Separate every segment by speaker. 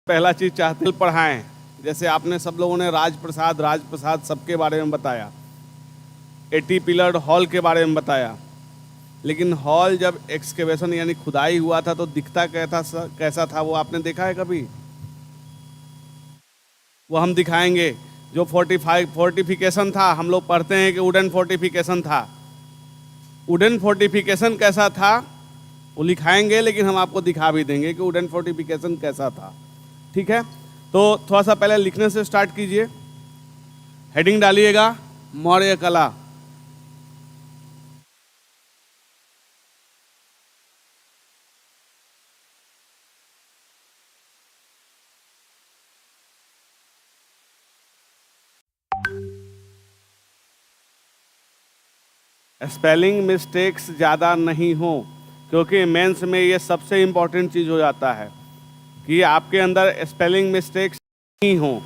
Speaker 1: पहला चीज चाहते हैं पढ़ाएं। जैसे आपने सब लोगों ने राजप्रसाद सबके बारे में बताया, 80 पिलर्ड हॉल के बारे में बताया, लेकिन हॉल जब एक्सकेवेशन यानी खुदाई हुआ था तो दिखता कैसा था वो आपने देखा है कभी? वो हम दिखाएंगे। जो फोर्टिफिकेशन था, हम लोग पढ़ते हैं कि वुडन फोर्टिफिकेशन था। वुडन फोर्टिफिकेशन कैसा था वो लिखाएंगे, लेकिन हम आपको दिखा भी देंगे कि वुडन फोर्टिफिकेशन कैसा था। ठीक है, तो थोड़ा सा पहले लिखने से स्टार्ट कीजिए। हेडिंग डालिएगा मौर्य कला। स्पेलिंग मिस्टेक्स ज़्यादा नहीं हो, क्योंकि मेंस में ये सबसे इम्पोर्टेंट चीज़ हो जाता है कि आपके अंदर स्पेलिंग मिस्टेक्स नहीं हो।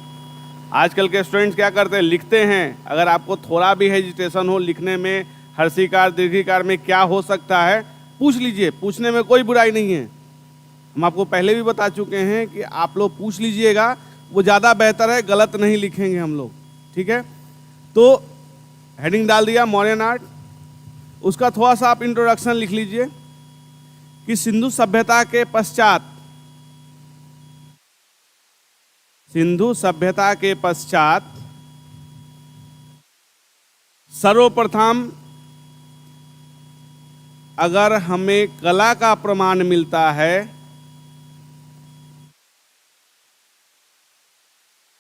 Speaker 1: आजकल के स्टूडेंट्स क्या करते हैं, लिखते हैं, अगर आपको थोड़ा भी हेजिटेशन हो लिखने में, हर्षिकार दीर्घिकार में क्या हो सकता है पूछ लीजिए, पूछने में कोई बुराई नहीं है। हम आपको पहले भी बता चुके हैं कि आप लोग पूछ लीजिएगा, वो ज़्यादा बेहतर है, गलत नहीं लिखेंगे हम लोग। ठीक है, तो हेडिंग डाल दिया मॉडर्न आर्ट। उसका थोड़ा सा आप इंट्रोडक्शन लिख लीजिए कि सिंधु सभ्यता के पश्चात, सिंधु सभ्यता के पश्चात सर्वप्रथम अगर हमें कला का प्रमाण मिलता है,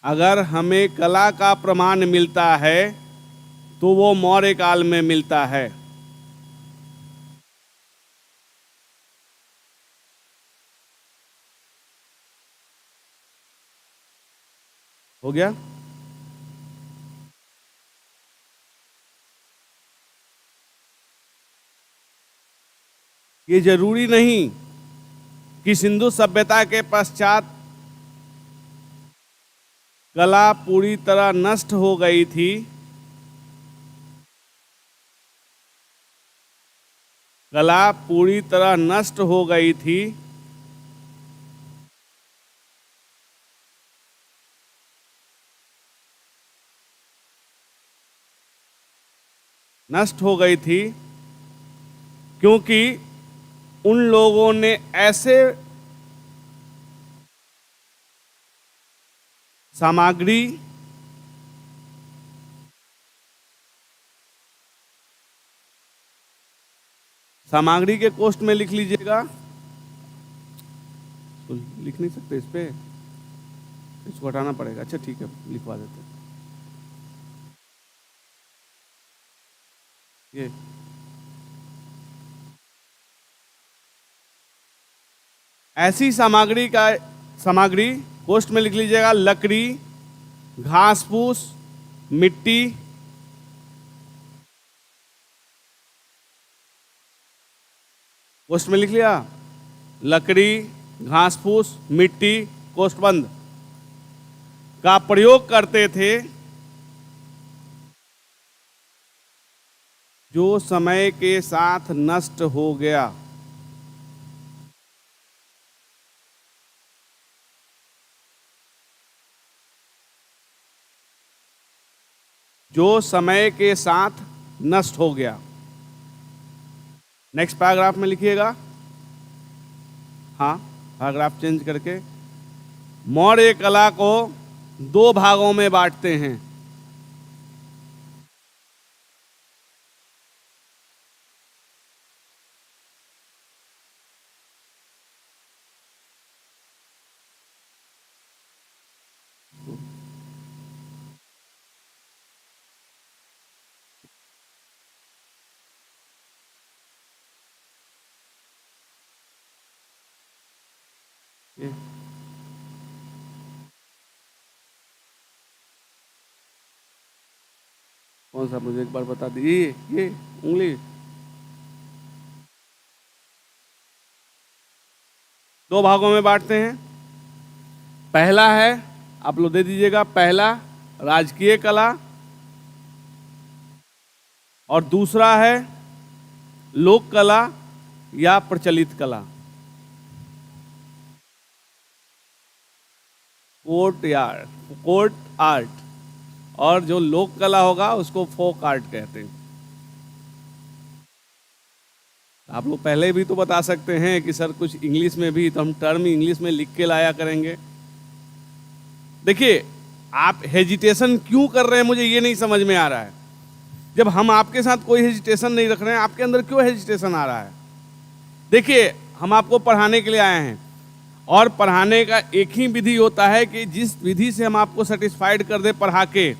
Speaker 1: अगर हमें कला का प्रमाण मिलता है तो वो मौर्य काल में मिलता है। हो गया? ये जरूरी नहीं कि सिंधु सभ्यता के पश्चात कला पूरी तरह नष्ट हो गई थी। कला पूरी तरह नष्ट हो गई थी, नष्ट हो गई थी क्योंकि उन लोगों ने ऐसे सामग्री सामग्री के कोष्ठ में लिख लीजिएगा, लिख नहीं सकते इस पे, इसको हटाना पड़ेगा। अच्छा ठीक है, लिखवा देते हैं। ये ऐसी सामग्री कोष्ठ में लिख लीजिएगा, लकड़ी, घास फूस, मिट्टी, कोष्ठ में लिख लिया, लकड़ी, घास फूस, मिट्टी, कोष्ठबंद का प्रयोग करते थे, जो समय के साथ नष्ट हो गया। जो समय के साथ नष्ट हो गया। नेक्स्ट पैराग्राफ में लिखिएगा, हाँ पैराग्राफ चेंज करके, मौर्य कला को दो भागों में बांटते हैं। ये कौन सा, मुझे एक बार बता दीजिए। ये उंगली दो भागों में बांटते हैं। पहला है, आप लोग दे दीजिएगा, पहला राजकीय कला और दूसरा है लोक कला या प्रचलित कला। कोर्ट आर्ट, और जो लोक कला होगा उसको फोक आर्ट कहते हैं। आप लोग पहले भी तो बता सकते हैं कि सर कुछ इंग्लिश में भी, तो हम टर्म इंग्लिश में लिख के लाया करेंगे। देखिए, आप हेजिटेशन क्यों कर रहे हैं मुझे ये नहीं समझ में आ रहा है। जब हम आपके साथ कोई हेजिटेशन नहीं रख रहे हैं, आपके अंदर क्यों हेजिटेशन आ रहा है? देखिए, हम आपको पढ़ाने के लिए आए हैं, और पढ़ाने का एक ही विधि होता है कि जिस विधि से हम आपको सेटिस्फाइड कर दे पढ़ा के,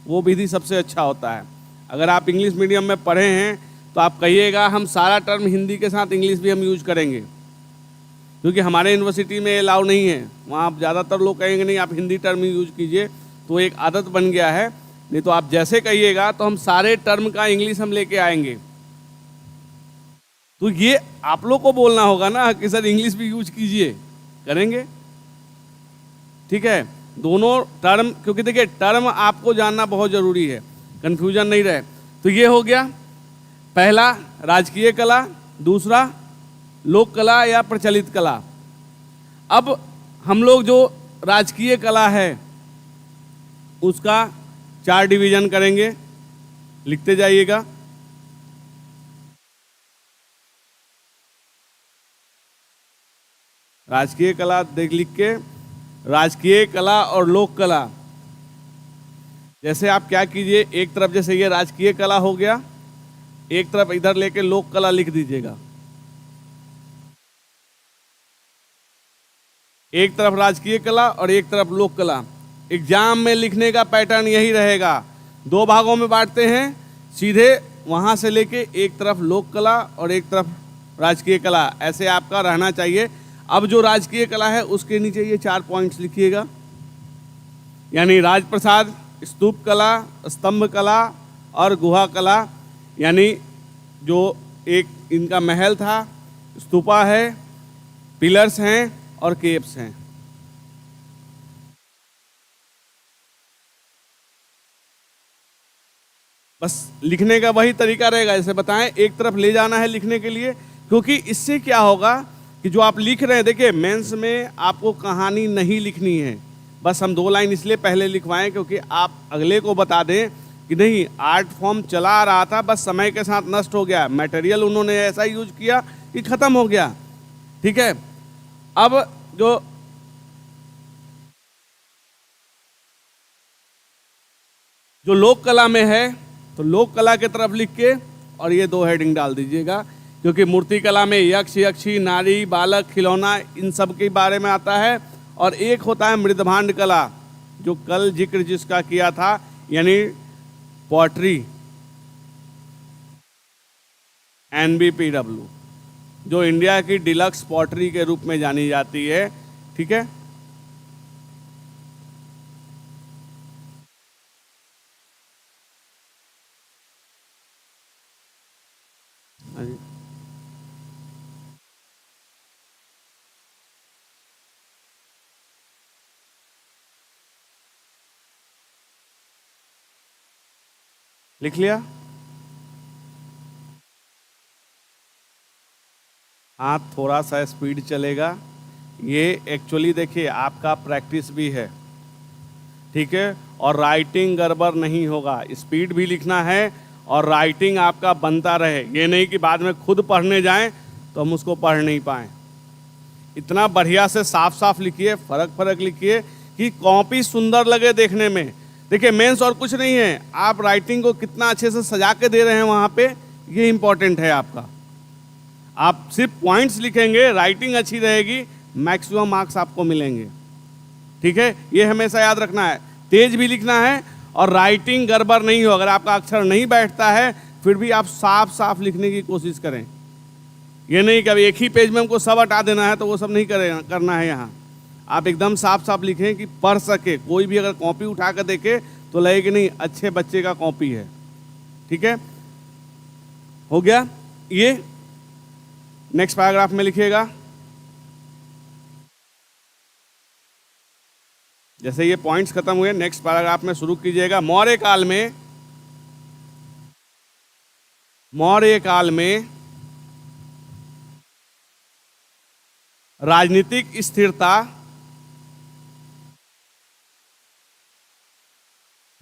Speaker 1: वो विधि सबसे अच्छा होता है। अगर आप इंग्लिश मीडियम में पढ़े हैं तो आप कहिएगा हम सारा टर्म हिंदी के साथ इंग्लिश भी हम यूज करेंगे, क्योंकि हमारे यूनिवर्सिटी में अलाउ नहीं है। वहाँ आप ज़्यादातर लोग कहेंगे नहीं आप हिंदी टर्म ही यूज कीजिए, तो एक आदत बन गया है। नहीं तो आप जैसे कहिएगा तो हम सारे टर्म का इंग्लिश हम लेके आएंगे। तो ये आप लोग को बोलना होगा ना कि सर इंग्लिश भी यूज कीजिए, करेंगे। ठीक है, दोनों टर्म, क्योंकि देखिए टर्म आपको जानना बहुत जरूरी है, कंफ्यूजन नहीं रहे। तो ये हो गया पहला राजकीय कला, दूसरा लोक कला या प्रचलित कला। अब हम लोग जो राजकीय कला है उसका 4 डिवीजन करेंगे, लिखते जाइएगा। राजकीय कला देख लिख के, राजकीय कला और लोक कला। जैसे आप क्या कीजिए, एक तरफ जैसे ये राजकीय कला हो गया, एक तरफ इधर लेके लोक कला लिख दीजिएगा। एक तरफ राजकीय कला और एक तरफ लोक कला। एग्जाम में लिखने का पैटर्न यही रहेगा, 2 भागों में बांटते हैं, सीधे वहां से लेके एक तरफ लोक कला और एक तरफ राजकीय कला, ऐसे आपका रहना चाहिए। अब जो राजकीय कला है उसके नीचे ये 4 पॉइंट्स लिखिएगा, यानी राजप्रसाद, स्तूप कला, स्तंभ कला और गुहा कला। यानी जो एक इनका महल था, स्तूपा है, पिलर्स हैं और केव्स हैं। बस लिखने का वही तरीका रहेगा, जैसे बताएं, एक तरफ ले जाना है लिखने के लिए, क्योंकि इससे क्या होगा कि जो आप लिख रहे हैं, देखिए मेंस में आपको कहानी नहीं लिखनी है। बस हम 2 लाइन इसलिए पहले लिखवाएं क्योंकि आप अगले को बता दें कि नहीं आर्ट फॉर्म चला आ रहा था, बस समय के साथ नष्ट हो गया, मटेरियल उन्होंने ऐसा यूज किया कि खत्म हो गया। ठीक है, अब जो लोक कला में है तो लोक कला की तरफ लिख के और ये 2 हेडिंग डाल दीजिएगा, क्योंकि मूर्ति कला में यक्ष, यक्षी, नारी, बालक, खिलौना, इन सब के बारे में आता है। और एक होता है मृदभांड कला, जो कल जिक्र जिसका किया था, यानी पॉटरी, NBPW, जो इंडिया की डिलक्स पॉटरी के रूप में जानी जाती है। ठीक है, लिख लिया? हाँ, थोड़ा सा स्पीड चलेगा। ये एक्चुअली देखिए आपका प्रैक्टिस भी है, ठीक है, और राइटिंग गड़बड़ नहीं होगा। स्पीड भी लिखना है और राइटिंग आपका बनता रहे, ये नहीं कि बाद में खुद पढ़ने जाएं तो हम उसको पढ़ नहीं पाएं। इतना बढ़िया से साफ साफ लिखिए, फर्क फर्क लिखिए कि कॉपी सुंदर लगे देखने में। देखिए मेंस और कुछ नहीं है, आप राइटिंग को कितना अच्छे से सजा के दे रहे हैं वहाँ पे, ये इंपॉर्टेंट है आपका। आप सिर्फ पॉइंट्स लिखेंगे, राइटिंग अच्छी रहेगी, मैक्सिमम मार्क्स आपको मिलेंगे। ठीक है, ये हमेशा याद रखना है। तेज भी लिखना है और राइटिंग गड़बड़ नहीं हो। अगर आपका अक्षर नहीं बैठता है फिर भी आप साफ साफ लिखने की कोशिश करें। ये नहीं कि अब एक ही पेज में हमको सब हटा देना है, तो वो सब नहीं करना है। यहाँ आप एकदम साफ साफ लिखें कि पढ़ सके, कोई भी अगर कॉपी उठा कर देखे तो लगे कि नहीं अच्छे बच्चे का कॉपी है। ठीक है, हो गया। ये नेक्स्ट पैराग्राफ में लिखिएगा। जैसे ये पॉइंट्स खत्म हुए, नेक्स्ट पैराग्राफ में शुरू कीजिएगा। मौर्य काल में राजनीतिक स्थिरता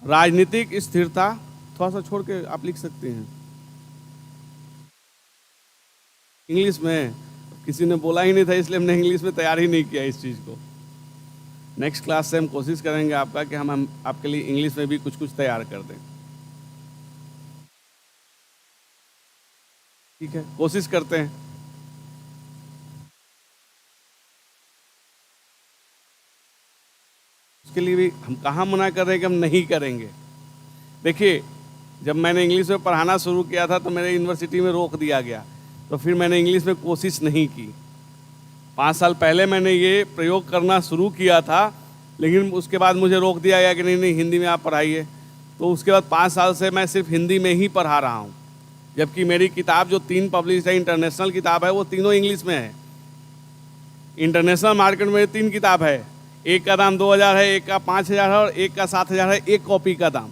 Speaker 1: राजनीतिक स्थिरता, थोड़ा सा छोड़ के आप लिख सकते हैं इंग्लिश में। किसी ने बोला ही नहीं था इसलिए हमने इंग्लिश में तैयार ही नहीं किया इस चीज़ को। नेक्स्ट क्लास से हम कोशिश करेंगे आपका कि हम आपके लिए इंग्लिश में भी कुछ कुछ तैयार कर दें। ठीक है, कोशिश करते हैं। उसके लिए भी हम कहाँ मना कर रहे हैं कि हम नहीं करेंगे। देखिए, जब मैंने इंग्लिश में पढ़ाना शुरू किया था तो मेरे यूनिवर्सिटी में रोक दिया गया, तो फिर मैंने इंग्लिश में कोशिश नहीं की। 5 साल पहले मैंने ये प्रयोग करना शुरू किया था, लेकिन उसके बाद मुझे रोक दिया गया कि नहीं नहीं हिंदी में आप पढ़ाइए। तो उसके बाद 5 साल से मैं सिर्फ हिंदी में ही पढ़ा रहा हूँ, जबकि मेरी किताब जो 3 पब्लिश है, इंटरनेशनल किताब है, वो तीनों इंग्लिश में है। इंटरनेशनल मार्केट में 3 किताब है, एक का दाम 2000 है, एक का 5000 है और एक का 7000 है, एक कॉपी का दाम।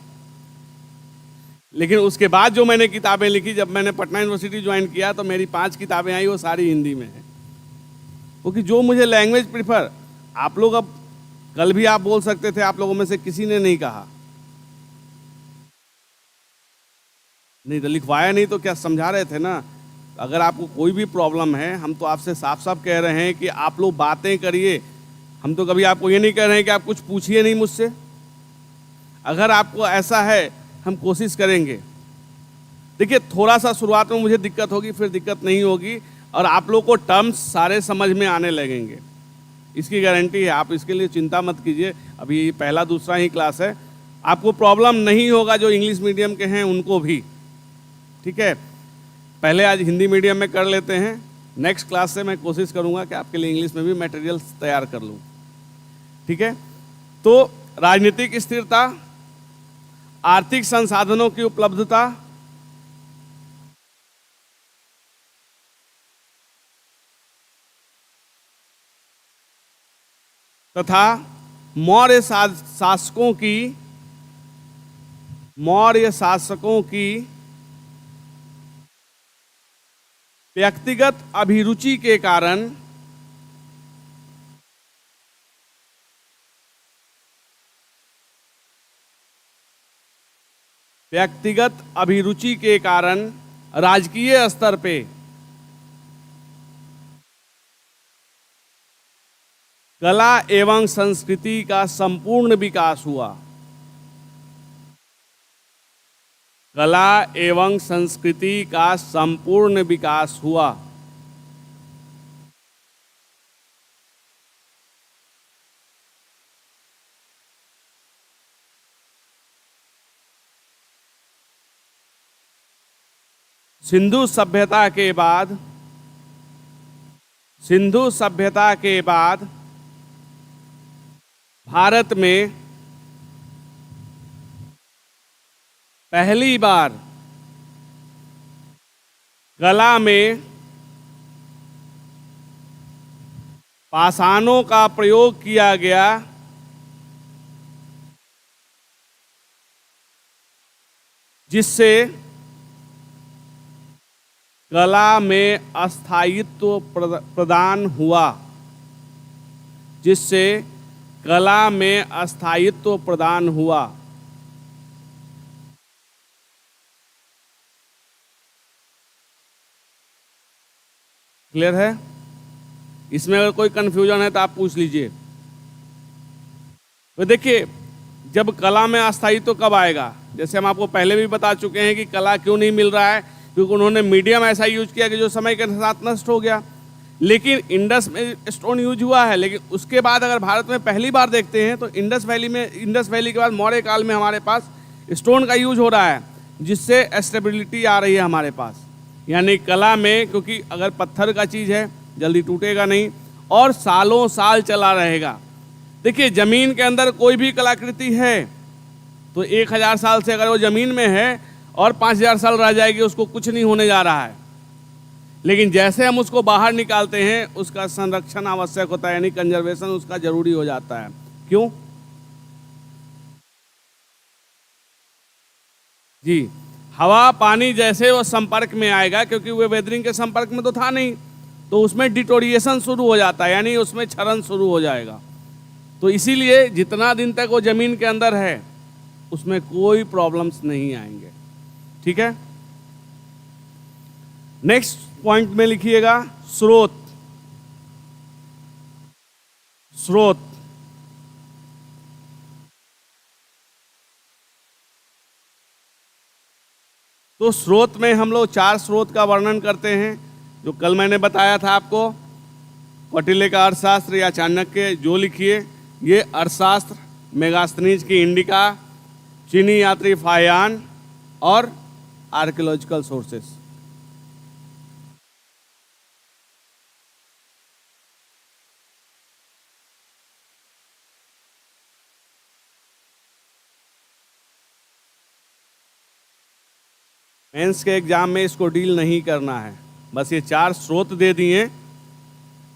Speaker 1: लेकिन उसके बाद जो मैंने किताबें लिखी, जब मैंने पटना यूनिवर्सिटी ज्वाइन किया तो मेरी 5 किताबें आई, वो सारी हिंदी में है। क्योंकि जो मुझे लैंग्वेज प्रीफर, आप लोग अब कल भी आप बोल सकते थे, आप लोगों में से किसी ने नहीं कहा, नहीं तो लिखवाया नहीं तो क्या समझा रहे थे ना। अगर आपको कोई भी प्रॉब्लम है, हम तो आपसे साफ साफ कह रहे हैं कि आप लोग बातें करिए। हम तो कभी आपको ये नहीं कह रहे हैं कि आप कुछ पूछिए नहीं मुझसे। अगर आपको ऐसा है, हम कोशिश करेंगे। देखिए, थोड़ा सा शुरुआत में मुझे दिक्कत होगी, फिर दिक्कत नहीं होगी और आप लोग को टर्म्स सारे समझ में आने लगेंगे, इसकी गारंटी है। आप इसके लिए चिंता मत कीजिए। अभी पहला दूसरा ही क्लास है, आपको प्रॉब्लम नहीं होगा। जो इंग्लिश मीडियम के हैं उनको भी, ठीक है। पहले आज हिंदी मीडियम में कर लेते हैं, नेक्स्ट क्लास से मैं कोशिश करूंगा कि आपके लिए इंग्लिश में भी मटेरियल तैयार कर लूं, ठीक है। तो राजनीतिक स्थिरता, आर्थिक संसाधनों की उपलब्धता, तथा मौर्य शासकों की व्यक्तिगत अभिरुचि के कारण राजकीय स्तर पे कला एवं संस्कृति का संपूर्ण विकास हुआ। कला एवं संस्कृति का संपूर्ण विकास हुआ। सिंधु सभ्यता के बाद भारत में पहली बार कला में पाषाणों का प्रयोग किया गया, जिससे कला में अस्थायित्व प्रदान हुआ। जिससे कला में अस्थायित्व प्रदान हुआ। क्लियर है? इसमें अगर कोई कंफ्यूजन है तो आप पूछ लीजिए। तो देखिए, जब कला में अस्थायित्व कब आएगा, जैसे हम आपको पहले भी बता चुके हैं कि कला क्यों नहीं मिल रहा है, क्योंकि उन्होंने मीडियम ऐसा यूज किया कि जो समय के साथ नष्ट हो गया। लेकिन इंडस में स्टोन यूज हुआ है, लेकिन उसके बाद अगर भारत में पहली बार देखते हैं तो इंडस वैली के बाद मौर्य काल में हमारे पास स्टोन का यूज हो रहा है, जिससे स्टेबिलिटी आ रही है हमारे पास। यानी कला में, क्योंकि अगर पत्थर का चीज़ है जल्दी टूटेगा नहीं और सालों साल चला रहेगा। देखिए, ज़मीन के अंदर कोई भी कलाकृति है तो 1000 साल से अगर वो ज़मीन में है और 5000 साल रह जाएगी, उसको कुछ नहीं होने जा रहा है। लेकिन जैसे हम उसको बाहर निकालते हैं, उसका संरक्षण आवश्यक होता है, यानी कंजर्वेशन उसका जरूरी हो जाता है। क्यों जी? हवा पानी जैसे वो संपर्क में आएगा, क्योंकि वो वेदरिंग के संपर्क में तो था नहीं, तो उसमें डिटोरिएशन शुरू हो जाता है, यानी उसमें क्षरण शुरू हो जाएगा। तो इसीलिए जितना दिन तक वो जमीन के अंदर है उसमें कोई प्रॉब्लम्स नहीं आएंगे। ठीक है, नेक्स्ट पॉइंट में लिखिएगा स्रोत। स्रोत तो स्रोत में हम लोग 4 स्रोत का वर्णन करते हैं, जो कल मैंने बताया था आपको। कौटिल्य का अर्थशास्त्र या चाणक्य जो लिखिए, ये अर्थशास्त्र, मेगास्थनीज की इंडिका, चीनी यात्री फायान और आर्कियोलॉजिकल सोर्सेस। मेंस के एग्जाम में इसको डील नहीं करना है, बस ये 4 स्रोत दे दिए,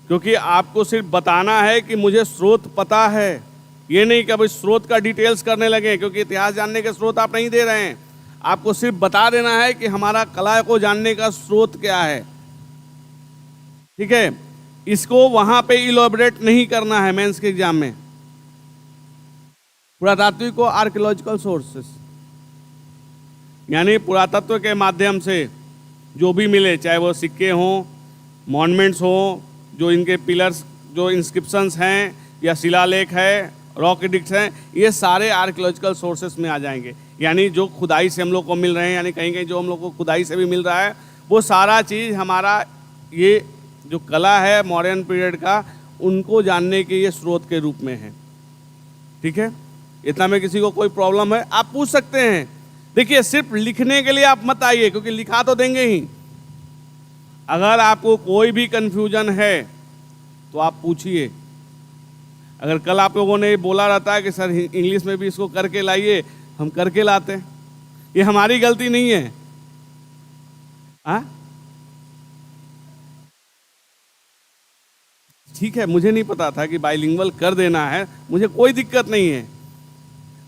Speaker 1: क्योंकि आपको सिर्फ बताना है कि मुझे स्रोत पता है। ये नहीं कि अब इस स्रोत का डिटेल्स करने लगे, क्योंकि इतिहास जानने के स्रोत आप नहीं दे रहे हैं। आपको सिर्फ बता देना है कि हमारा कला को जानने का स्रोत क्या है। ठीक है, इसको वहां पे इलोबरेट नहीं करना है मेंस के एग्जाम में। पुरातात्विक को आर्कियोलॉजिकल सोर्सेस, यानी पुरातत्व के माध्यम से जो भी मिले, चाहे वो सिक्के हों, मॉन्यूमेंट्स हों, जो इनके पिलर्स, जो इंस्क्रिप्शंस हैं या शिलालेख है, रॉक एडिक्ट्स हैं, ये सारे आर्कियोलॉजिकल सोर्सेस में आ जाएंगे। यानी जो खुदाई से हम लोग को मिल रहे हैं, यानी कहीं कहीं जो हम लोग को खुदाई से भी मिल रहा है, वो सारा चीज़ हमारा ये जो कला है मॉडर्न पीरियड का, उनको जानने के ये स्रोत के रूप में है। ठीक है, इतना में किसी को कोई प्रॉब्लम है आप पूछ सकते हैं। देखिए, सिर्फ लिखने के लिए आप मत आइए, क्योंकि लिखा तो देंगे ही। अगर आपको कोई भी कंफ्यूजन है तो आप पूछिए। अगर कल आप लोगों ने बोला रहता है कि सर इंग्लिश में भी इसको करके लाइए, हम करके लाते। ये हमारी गलती नहीं है। हाँ, ठीक है, मुझे नहीं पता था कि बाइलिंगुअल कर देना है, मुझे कोई दिक्कत नहीं है।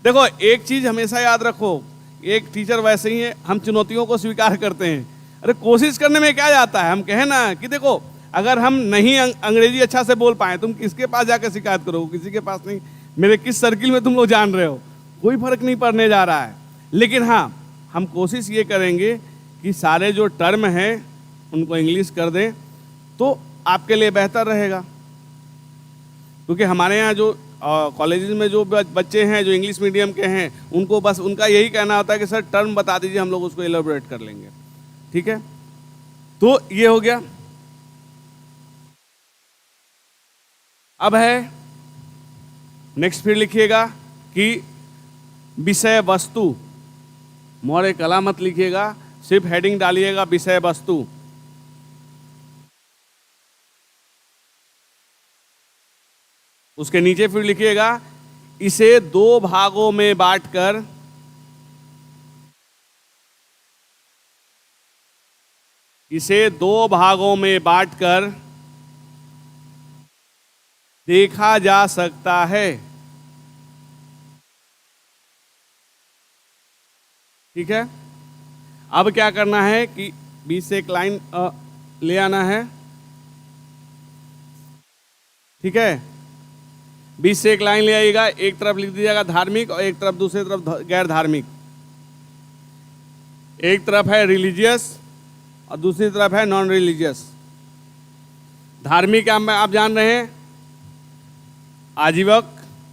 Speaker 1: देखो, एक चीज हमेशा याद रखो, एक टीचर वैसे ही है, हम चुनौतियों को स्वीकार करते हैं। अरे कोशिश करने में क्या जाता है, हम कहें ना कि देखो, अगर हम नहीं अंग्रेजी अच्छा से बोल पाए, तुम किसके पास जाकर शिकायत करोगे? किसी के पास नहीं। मेरे किस सर्किल में तुम लोग जान रहे हो, कोई फर्क नहीं पड़ने जा रहा है। लेकिन हाँ, हम कोशिश ये करेंगे कि सारे जो टर्म हैं उनको इंग्लिश कर दें, तो आपके लिए बेहतर रहेगा। क्योंकि हमारे यहाँ जो कॉलेजेस में जो बच्चे हैं जो इंग्लिश मीडियम के हैं, उनको बस उनका यही कहना होता है कि सर टर्म बता दीजिए, हम लोग उसको एलोबरेट कर लेंगे। ठीक है, तो ये हो गया। अब है नेक्स्ट, फिर लिखिएगा कि विषय वस्तु। मौर्य कला मत लिखिएगा, सिर्फ हेडिंग डालिएगा विषय वस्तु। उसके नीचे फिर लिखिएगा इसे 2 भागों में बांटकर देखा जा सकता है। ठीक है, अब क्या करना है कि बीच से एक लाइन ले आना है। ठीक है, बीच से एक लाइन ले आइएगा, एक तरफ लिख दीजिएगा धार्मिक और एक तरफ, दूसरी तरफ गैर धार्मिक। एक तरफ है रिलीजियस और दूसरी तरफ है नॉन रिलीजियस। धार्मिक आप जान रहे हैं, आजीवक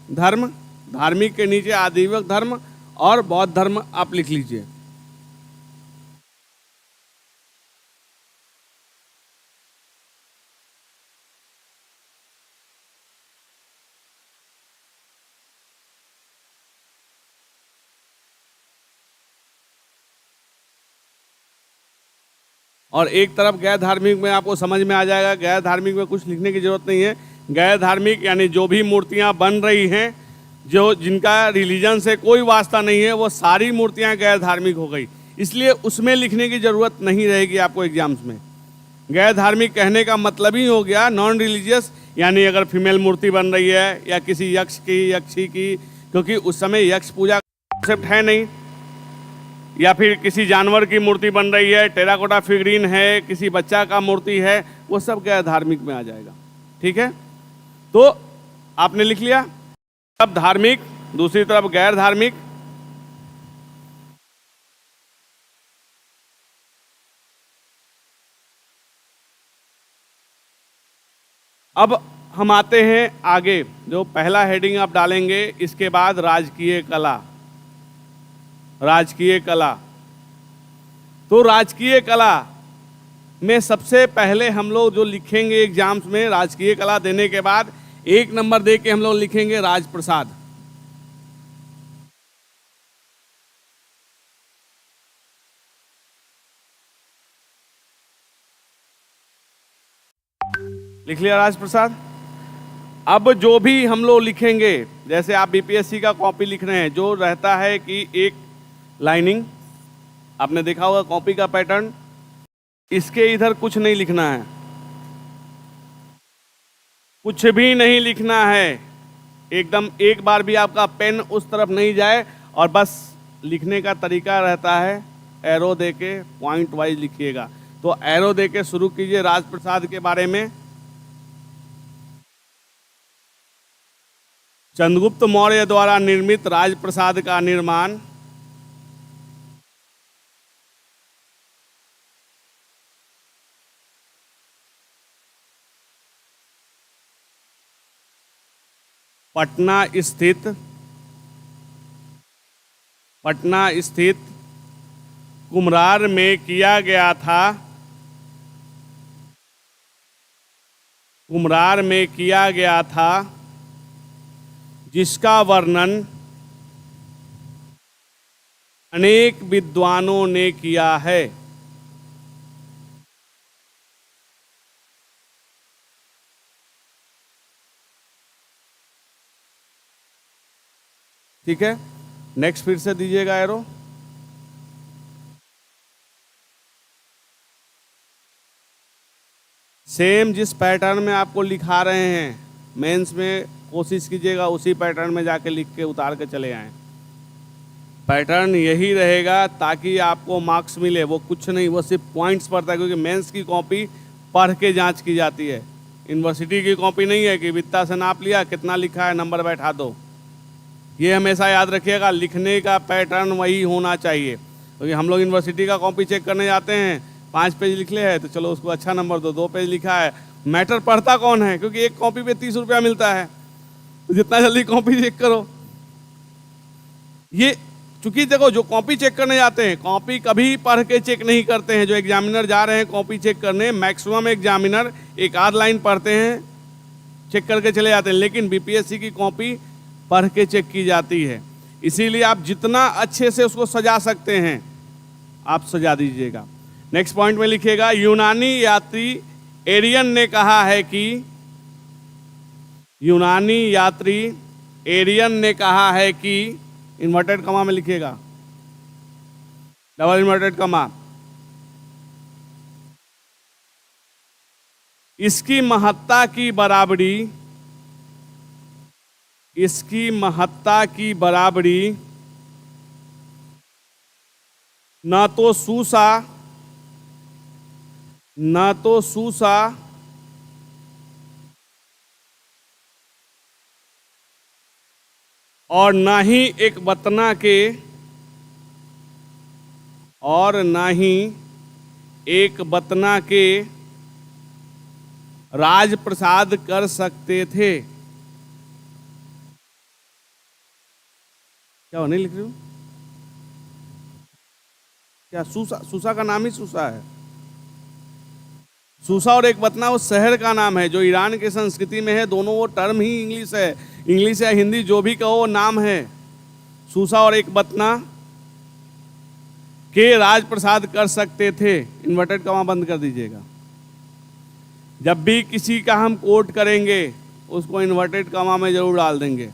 Speaker 1: धर्म, धार्मिक के नीचे आजीवक धर्म और बौद्ध धर्म आप लिख लीजिए। और एक तरफ गैर धार्मिक में आपको समझ में आ जाएगा, गैर धार्मिक में कुछ लिखने की जरूरत नहीं है। गैर धार्मिक यानी जो भी मूर्तियां बन रही हैं, जो जिनका रिलीजन से कोई वास्ता नहीं है, वो सारी मूर्तियां गैर धार्मिक हो गई। इसलिए उसमें लिखने की जरूरत नहीं रहेगी आपको एग्जाम्स में। गैर धार्मिक कहने का मतलब ही हो गया नॉन रिलीजियस, यानी अगर फीमेल मूर्ति बन रही है या किसी यक्ष की, यक्षी की, क्योंकि उस समय यक्ष पूजा का कॉन्सेप्ट है नहीं, या फिर किसी जानवर की मूर्ति बन रही है, टेराकोटा फिगरीन है, किसी बच्चा का मूर्ति है, वो सब गैर धार्मिक में आ जाएगा। ठीक है, तो आपने लिख लिया, अब धार्मिक, दूसरी तरफ गैर धार्मिक। अब हम आते हैं आगे, जो पहला हेडिंग आप डालेंगे, इसके बाद राजकीय कला। राजकीय कला, तो राजकीय कला में सबसे पहले हम लोग जो लिखेंगे एग्जाम्स में, राजकीय कला देने के बाद 1 नंबर दे के हम लोग लिखेंगे राजप्रसाद। लिख लिया राजप्रसाद। अब जो भी हम लोग लिखेंगे, जैसे आप बीपीएससी का कॉपी लिख रहे हैं, जो रहता है कि एक लाइनिंग, आपने देखा होगा कॉपी का पैटर्न, इसके इधर कुछ नहीं लिखना है, कुछ भी नहीं लिखना है एकदम। एक बार भी आपका पेन उस तरफ नहीं जाए, और बस लिखने का तरीका रहता है एरो दे के पॉइंट वाइज लिखिएगा। तो एरो दे के शुरू कीजिए राजप्रसाद के बारे में। चंद्रगुप्त मौर्य द्वारा निर्मित राजप्रसाद का निर्माण पटना स्थित कुम्हरार में किया गया था। कुम्हरार में किया गया था, जिसका वर्णन अनेक विद्वानों ने किया है। ठीक है, नेक्स्ट फिर से दीजिएगा एरो। सेम जिस पैटर्न में आपको लिखा रहे हैं मेंस में, कोशिश कीजिएगा उसी पैटर्न में जाके लिख के उतार के चले आएं। पैटर्न यही रहेगा ताकि आपको मार्क्स मिले। वो कुछ नहीं, वो सिर्फ पॉइंट्स पड़ता है, क्योंकि मेंस की कॉपी पढ़ के जांच की जाती है। यूनिवर्सिटी की कॉपी नहीं है कि वित्ता से नाप लिया, कितना लिखा है, नंबर बैठा दो। ये हमेशा याद रखिएगा, लिखने का पैटर्न वही होना चाहिए। क्योंकि हम लोग यूनिवर्सिटी का कॉपी चेक करने जाते हैं, 5 पेज लिख ले है तो चलो उसको अच्छा नंबर दो, 2 पेज लिखा है, मैटर पढ़ता कौन है? क्योंकि एक कॉपी पे 30 रुपया मिलता है, तो जितना जल्दी कॉपी चेक करो। ये चूंकि देखो, जो कॉपी चेक करने जाते हैं, कॉपी कभी पढ़ के चेक नहीं करते हैं। जो एग्जामिनर जा रहे हैं कॉपी चेक करने, मैक्सिमम एग्जामिनर एक आध लाइन पढ़ते हैं, चेक करके चले जाते हैं। लेकिन बीपीएससी की कॉपी पढ़ के चेक की जाती है, इसीलिए आप जितना अच्छे से उसको सजा सकते हैं आप सजा दीजिएगा। नेक्स्ट पॉइंट में लिखिएगा, यूनानी यात्री एरियन ने कहा है कि, यूनानी यात्री एरियन ने कहा है कि, इन्वर्टेड कमा में लिखिएगा, डबल इन्वर्टेड कमा, इसकी महत्ता की बराबरी, इसकी महत्ता की बराबरी न तो सूसा, न तो सूसा और न ही एक बतना के, और न ही एक बतना के राजप्रसाद कर सकते थे। क्या नहीं लिख रही हूँ क्या? सूसा, सूसा का नाम ही सूसा है। सूसा और एक बतना उस शहर का नाम है जो ईरान के संस्कृति में है। दोनों वो टर्म ही इंग्लिश है, इंग्लिश या हिंदी जो भी कहो वो नाम है। सूसा और एक बतना के राजप्रसाद कर सकते थे। इन्वर्टेड कमा बंद कर दीजिएगा। जब भी किसी का हम कोट करेंगे उसको इन्वर्टेड कमा में जरूर डाल देंगे,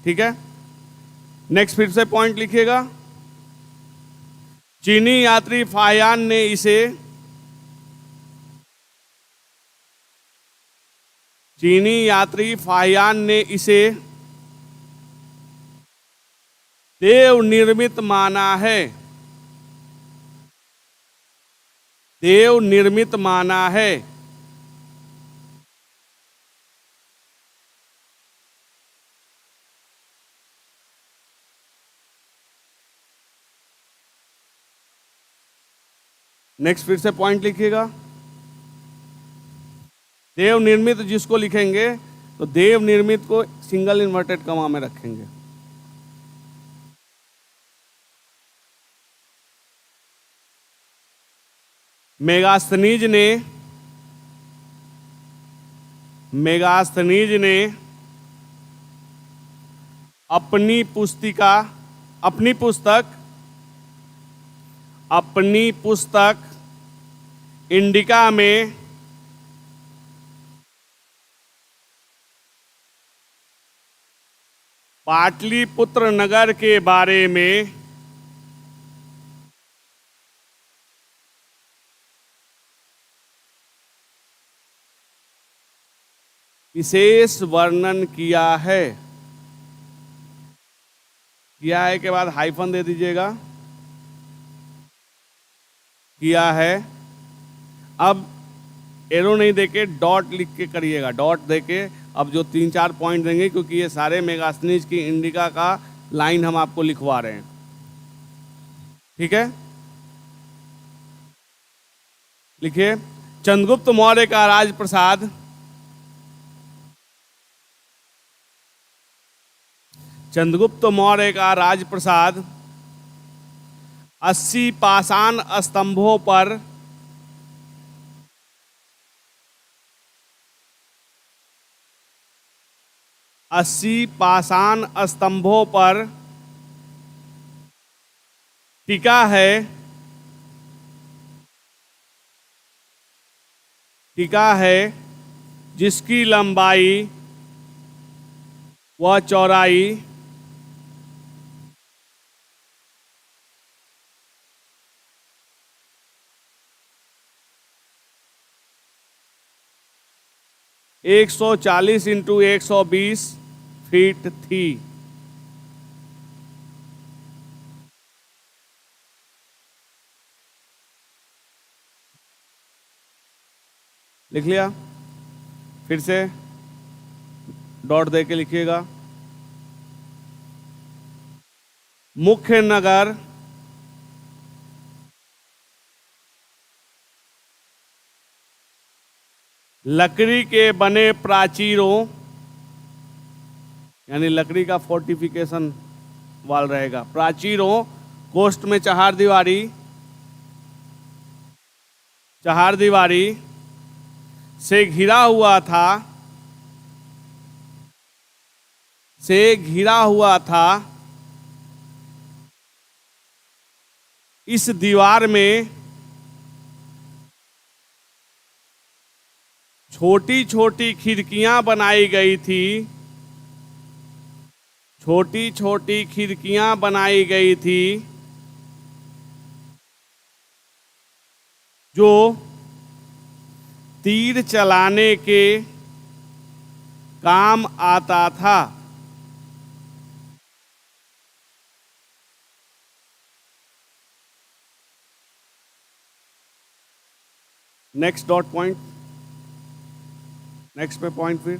Speaker 1: ठीक है। नेक्स्ट फिर से पॉइंट लिखिएगा, चीनी यात्री फाहियान ने इसे, चीनी यात्री फाहियान ने इसे देव निर्मित माना है। देव निर्मित माना है। नेक्स्ट फिर से पॉइंट लिखिएगा, देव निर्मित जिसको लिखेंगे तो देव निर्मित को सिंगल इन्वर्टेड कॉमा में रखेंगे। मेगास्थनीज ने अपनी पुस्तक इंडिका में पाटलिपुत्र नगर के बारे में विशेष वर्णन किया है। किया है के बाद हाइफन दे दीजिएगा, किया है। अब एरो नहीं देके डॉट लिख के करिएगा, डॉट देके अब जो 3-4 पॉइंट देंगे, क्योंकि ये सारे मेगास्थनीज की इंडिका का लाइन हम आपको लिखवा रहे हैं, ठीक है। लिखिए, चंद्रगुप्त मौर्य का राजप्रसाद, चंद्रगुप्त मौर्य का राजप्रसाद 80 पाषाण स्तंभों पर 80 पाषाण स्तंभों पर टिका है, जिसकी लंबाई व चौड़ाई 140 इंटू 120 फीट थी। लिख लिया? फिर से डॉट दे के लिखिएगा। मुख्य नगर लकड़ी के बने प्राचीरों, यानी लकड़ी का फोर्टिफिकेशन वाल रहेगा, प्राचीरों, कोष्ट में चार दीवारी से घिरा हुआ था। इस दीवार में छोटी छोटी खिड़कियां बनाई गई थी, जो तीर चलाने के काम आता था। नेक्स्ट डॉट पॉइंट, नेक्स्ट पे पॉइंट। फिर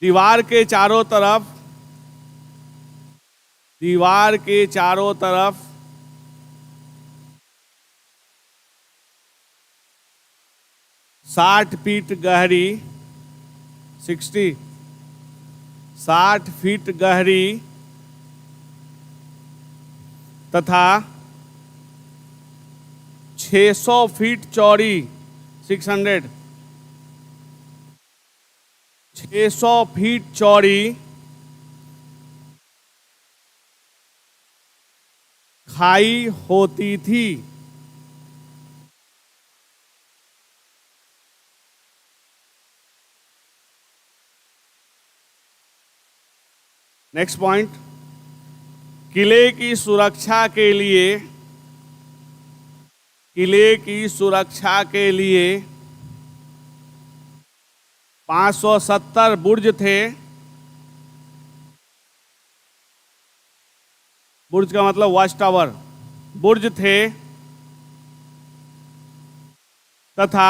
Speaker 1: दीवार के चारों तरफ 60 फीट गहरी 60 फीट गहरी तथा 600 फीट चौड़ी 600 फीट चौड़ी खाई होती थी। नेक्स्ट पॉइंट, किले की सुरक्षा के लिए 570 बुर्ज थे। बुर्ज का मतलब वॉच टावर, बुर्ज थे तथा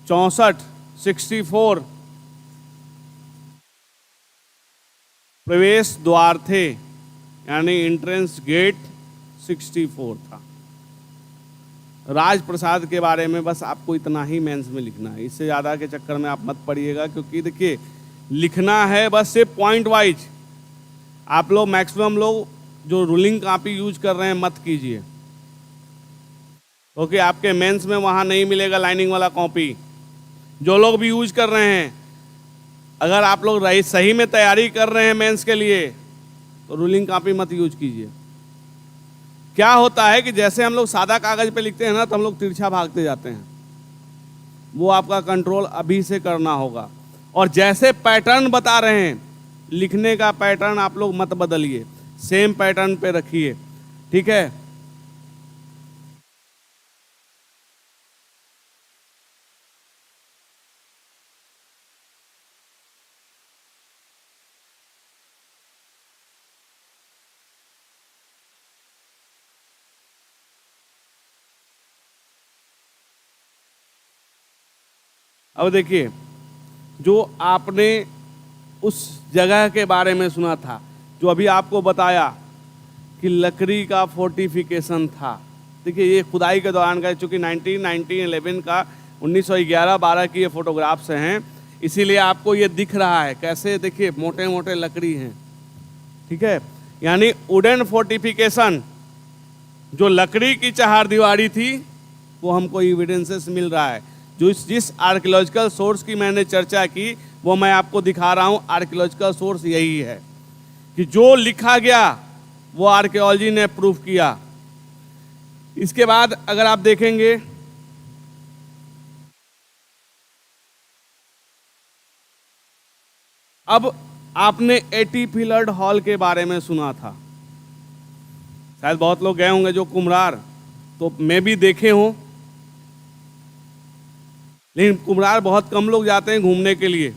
Speaker 1: 64 प्रवेश द्वार थे, यानी एंट्रेंस गेट 64 था। राज प्रसाद के बारे में बस आपको इतना ही मेंस में लिखना है, इससे ज़्यादा के चक्कर में आप मत पड़िएगा, क्योंकि देखिए लिखना है बस सिर्फ पॉइंट वाइज। आप लोग मैक्सिमम लोग जो रूलिंग कॉपी यूज कर रहे हैं मत कीजिए, क्योंकि आपके मेंस में वहाँ नहीं मिलेगा लाइनिंग वाला कॉपी। जो लोग भी यूज कर रहे हैं, अगर आप लोग सही में तैयारी कर रहे हैं मेंस के लिए, तो रूलिंग कॉपी मत यूज कीजिए। क्या होता है कि जैसे हम लोग सादा कागज पे लिखते हैं ना, तो हम लोग तिरछा भागते जाते हैं, वो आपका कंट्रोल अभी से करना होगा। और जैसे पैटर्न बता रहे हैं, लिखने का पैटर्न आप लोग मत बदलिए, सेम पैटर्न पे रखिए, ठीक है। अब देखिए, जो आपने उस जगह के बारे में सुना था, जो अभी आपको बताया कि लकड़ी का फोर्टिफिकेशन था, देखिए ये खुदाई के दौरान का, चूँकि 1911 का 1911-12 की ये फोटोग्राफ्स हैं, इसीलिए आपको ये दिख रहा है कैसे, देखिए मोटे मोटे लकड़ी हैं, ठीक है। यानी वुडन फोर्टिफिकेशन, जो लकड़ी की चहारदीवारी थी, वो हमको एविडेंसेस मिल रहा है। जो जिस आर्कियोलॉजिकल सोर्स की मैंने चर्चा की, वो मैं आपको दिखा रहा हूँ। आर्कियोलॉजिकल सोर्स यही है कि जो लिखा गया वो आर्कियोलॉजी ने प्रूफ किया। इसके बाद अगर आप देखेंगे, अब आपने 80 पिलर्ड हॉल के बारे में सुना था, शायद बहुत लोग गए होंगे जो कुम्हरार, तो मैं भी देखे हों, लेकिन कुम्हरार बहुत कम लोग जाते हैं घूमने के लिए,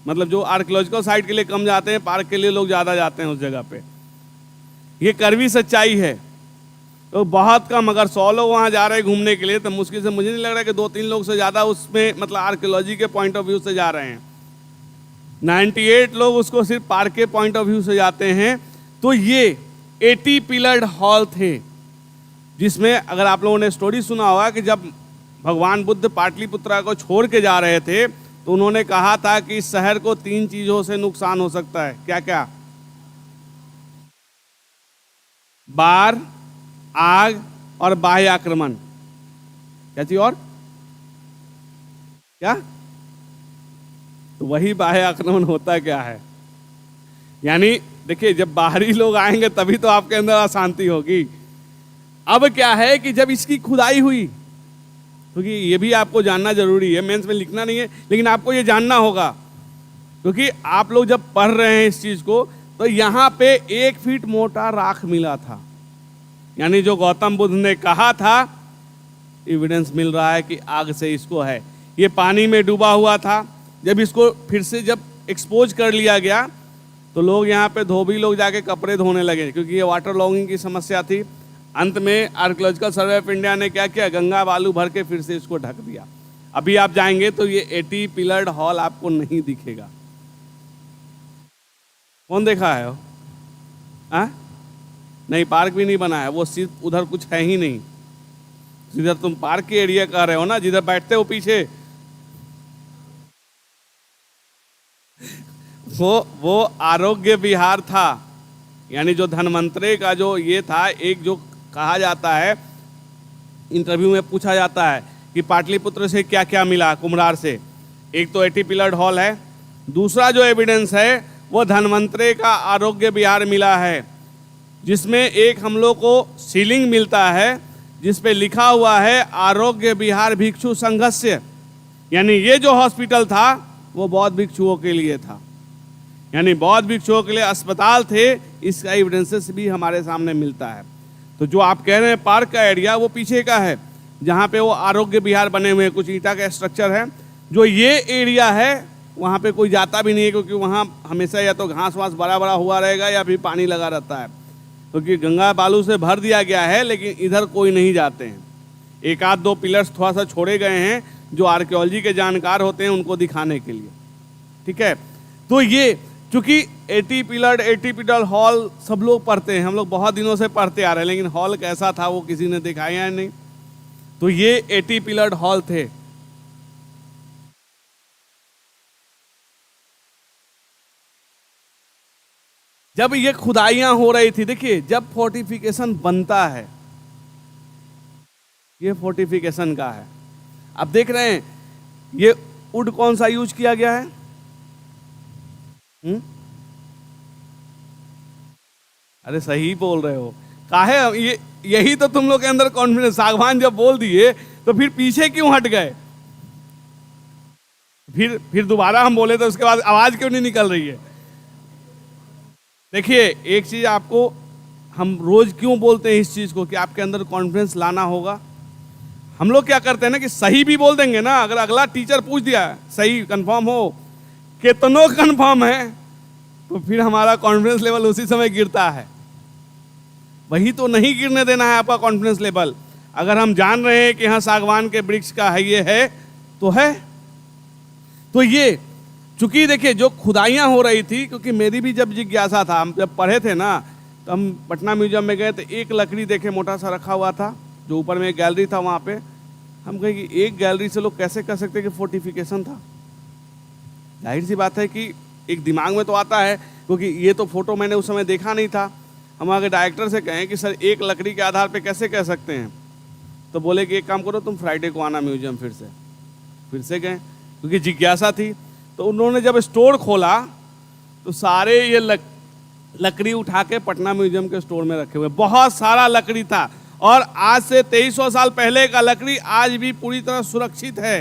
Speaker 1: मतलब जो आर्कियोलॉजिकल साइट के लिए कम जाते हैं, पार्क के लिए लोग ज़्यादा जाते हैं उस जगह पे। ये कड़वी सच्चाई है, तो बहुत कम, अगर 100 लोग वहाँ जा रहे हैं घूमने के लिए, तो मुश्किल से मुझे नहीं लग रहा है कि 2-3 लोग से ज़्यादा उसमें मतलब आर्कियोलॉजी के पॉइंट ऑफ व्यू से जा रहे हैं। 98 लोग उसको सिर्फ पार्क के पॉइंट ऑफ व्यू से जाते हैं। तो ये 80 पिलर्ड हॉल थे, जिसमें अगर आप लोगों ने स्टोरी सुना होगा कि जब भगवान बुद्ध पाटलिपुत्रा को छोड़ के जा रहे थे, तो उन्होंने कहा था कि इस शहर को 3 चीजों से नुकसान हो सकता है। क्या क्या? बाढ़, आग और बाह्य आक्रमण। क्या चीज और? क्या? तो वही बाह्य आक्रमण होता क्या है? यानी देखिए, जब बाहरी लोग आएंगे तभी तो आपके अंदर अशांति होगी। अब क्या है कि जब इसकी खुदाई हुई, क्योंकि ये भी आपको जानना जरूरी है, मेंस में लिखना नहीं है, लेकिन आपको ये जानना होगा, क्योंकि आप लोग जब पढ़ रहे हैं इस चीज को, तो यहाँ पे 1 फीट मोटा राख मिला था। यानी जो गौतम बुद्ध ने कहा था, एविडेंस मिल रहा है कि आग से इसको है। ये पानी में डूबा हुआ था। जब इसको फिर से जब एक्सपोज कर लिया गया, तो लोग यहाँ पे धोबी लोग जाके कपड़े धोने लगे, क्योंकि ये वाटर लॉगिंग की समस्या थी। अंत में आर्कियोलॉजिकल सर्वे ऑफ इंडिया ने क्या किया, गंगा बालू भर के फिर से इसको ढक दिया। अभी आप जाएंगे तो ये 80 पिलर्ड हॉल आपको नहीं दिखेगा। कौन देखा है वो? नहीं, पार्क भी नहीं बना है वो, सिर्फ उधर कुछ है ही नहीं। जिधर तुम पार्क के एरिया कह रहे हो ना, जिधर बैठते हो पीछे, वो आरोग्य विहार था। यानी जो धनवंतरी का जो ये था, एक जो कहा जाता है, इंटरव्यू में पूछा जाता है कि पाटलिपुत्र से क्या क्या मिला कुम्हरार से। एक तो 80 पिलर्ड हॉल है, दूसरा जो एविडेंस है वो धनवंतरी का आरोग्य विहार मिला है, जिसमें एक हम लोग को सीलिंग मिलता है जिस पे लिखा हुआ है आरोग्य विहार भिक्षु संघस्य। यानी ये जो हॉस्पिटल था वो बौद्ध भिक्षुओं के लिए था, यानी बौद्ध भिक्षुओं के लिए अस्पताल थे। इसका एविडेंसेस भी हमारे सामने मिलता है। तो जो आप कह रहे हैं पार्क का एरिया, वो पीछे का है, जहाँ पे वो आरोग्य विहार बने हुए हैं, कुछ ईंटा का स्ट्रक्चर है। जो ये एरिया है, वहाँ पे कोई जाता भी नहीं है, क्योंकि वहाँ हमेशा या तो घास वास बड़ा बड़ा हुआ रहेगा या फिर पानी लगा रहता है, क्योंकि गंगा बालू से भर दिया गया है। लेकिन इधर कोई नहीं जाते हैं। 1-2 पिलर्स थोड़ा सा छोड़े गए हैं, जो आर्कियोलॉजी के जानकार होते हैं उनको दिखाने के लिए, ठीक है। तो ये चूंकि 80 पिलर हॉल सब लोग पढ़ते हैं, हम लोग बहुत दिनों से पढ़ते आ रहे हैं, लेकिन हॉल कैसा था वो किसी ने दिखाया नहीं। तो ये 80 पिलर्ड हॉल थे। जब ये खुदाइयां हो रही थी, देखिए जब फोर्टिफिकेशन बनता है, ये फोर्टिफिकेशन का है। आप देख रहे हैं ये वुड कौन सा यूज किया गया है? अरे सही बोल रहे हो। काहे ये, यही तो तुम लोग के अंदर कॉन्फिडेंस। सागवान जब बोल दिए तो फिर पीछे क्यों हट गए? फिर दोबारा हम बोले तो उसके बाद आवाज क्यों नहीं निकल रही है? देखिए एक चीज आपको, हम रोज क्यों बोलते हैं इस चीज को कि आपके अंदर कॉन्फिडेंस लाना होगा। हम लोग क्या करते हैं ना कि सही भी बोल देंगे ना, अगर अगला टीचर पूछ दिया सही कंफर्म हो, कितनों कंफर्म है, तो फिर हमारा कॉन्फिडेंस लेवल उसी समय गिरता है। वही तो नहीं गिरने देना है आपका कॉन्फिडेंस लेवल। अगर हम जान रहे हैं कि हाँ सागवान के वृक्ष का है, ये है तो है। तो ये चूंकि देखिए जो खुदाइयां हो रही थी, क्योंकि मेरी भी जब जिज्ञासा था, हम जब पढ़े थे ना, तो हम पटना म्यूजियम में गए तो एक लकड़ी देखे मोटा सा रखा हुआ था, जो ऊपर में एक गैलरी था वहाँ पे। हम कहे कि एक गैलरी से लोग कैसे कह सकते कि फोर्टिफिकेशन था? जाहिर सी बात है कि एक दिमाग में तो आता है, क्योंकि ये तो फोटो मैंने उस समय देखा नहीं था। हम आगे डायरेक्टर से कहें कि सर एक लकड़ी के आधार पे कैसे कह सकते हैं? तो बोले कि एक काम करो, तुम फ्राइडे को आना म्यूजियम। फिर से गए, क्योंकि जिज्ञासा थी। तो उन्होंने जब स्टोर खोला तो सारे ये लकड़ी उठा के पटना म्यूजियम के स्टोर में रखे हुए, बहुत सारा लकड़ी था। और आज से 2300 साल पहले का लकड़ी आज भी पूरी तरह सुरक्षित है,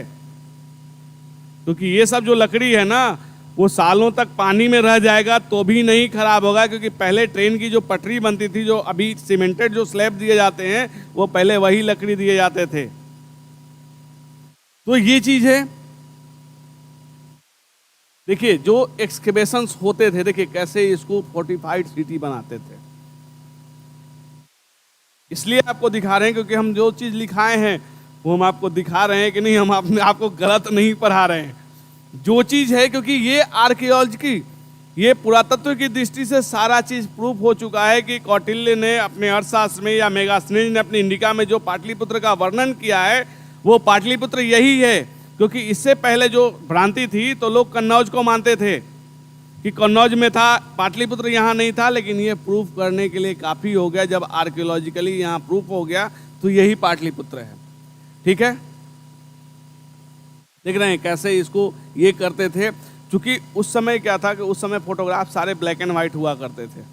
Speaker 1: क्योंकि ये सब जो लकड़ी है ना, वो सालों तक पानी में रह जाएगा तो भी नहीं खराब होगा। क्योंकि पहले ट्रेन की जो पटरी बनती थी, जो अभी सीमेंटेड जो स्लैब दिए जाते हैं, वो पहले वही लकड़ी दिए जाते थे। तो ये चीज है। देखिए जो एक्सकेवेशंस होते थे, देखिए कैसे इसको फोर्टिफाइड सिटी बनाते थे। इसलिए आपको दिखा रहे हैं, क्योंकि हम जो चीज लिखाए हैं वो हम आपको दिखा रहे हैं कि नहीं, हम आपको गलत नहीं पढ़ा रहे हैं। जो चीज है, क्योंकि ये आर्कियोलॉजी की, ये पुरातत्व की दृष्टि से सारा चीज प्रूफ हो चुका है कि कौटिल्य ने अपने अर्थशास्त्र में या मेगास्थनीज ने अपनी इंडिका में जो पाटलिपुत्र का वर्णन किया है, वो पाटलिपुत्र यही है। क्योंकि इससे पहले जो भ्रांति थी, तो लोग कन्नौज को मानते थे कि कन्नौज में था, पाटलिपुत्र यहाँ नहीं था। लेकिन ये प्रूफ करने के लिए काफी हो गया, जब आर्कियोलॉजिकली यहाँ प्रूफ हो गया तो यही पाटलिपुत्र है। ठीक है, देख रहे हैं कैसे इसको ये करते थे। क्योंकि उस समय क्या था कि उस समय फोटोग्राफ सारे ब्लैक एंड वाइट हुआ करते थे।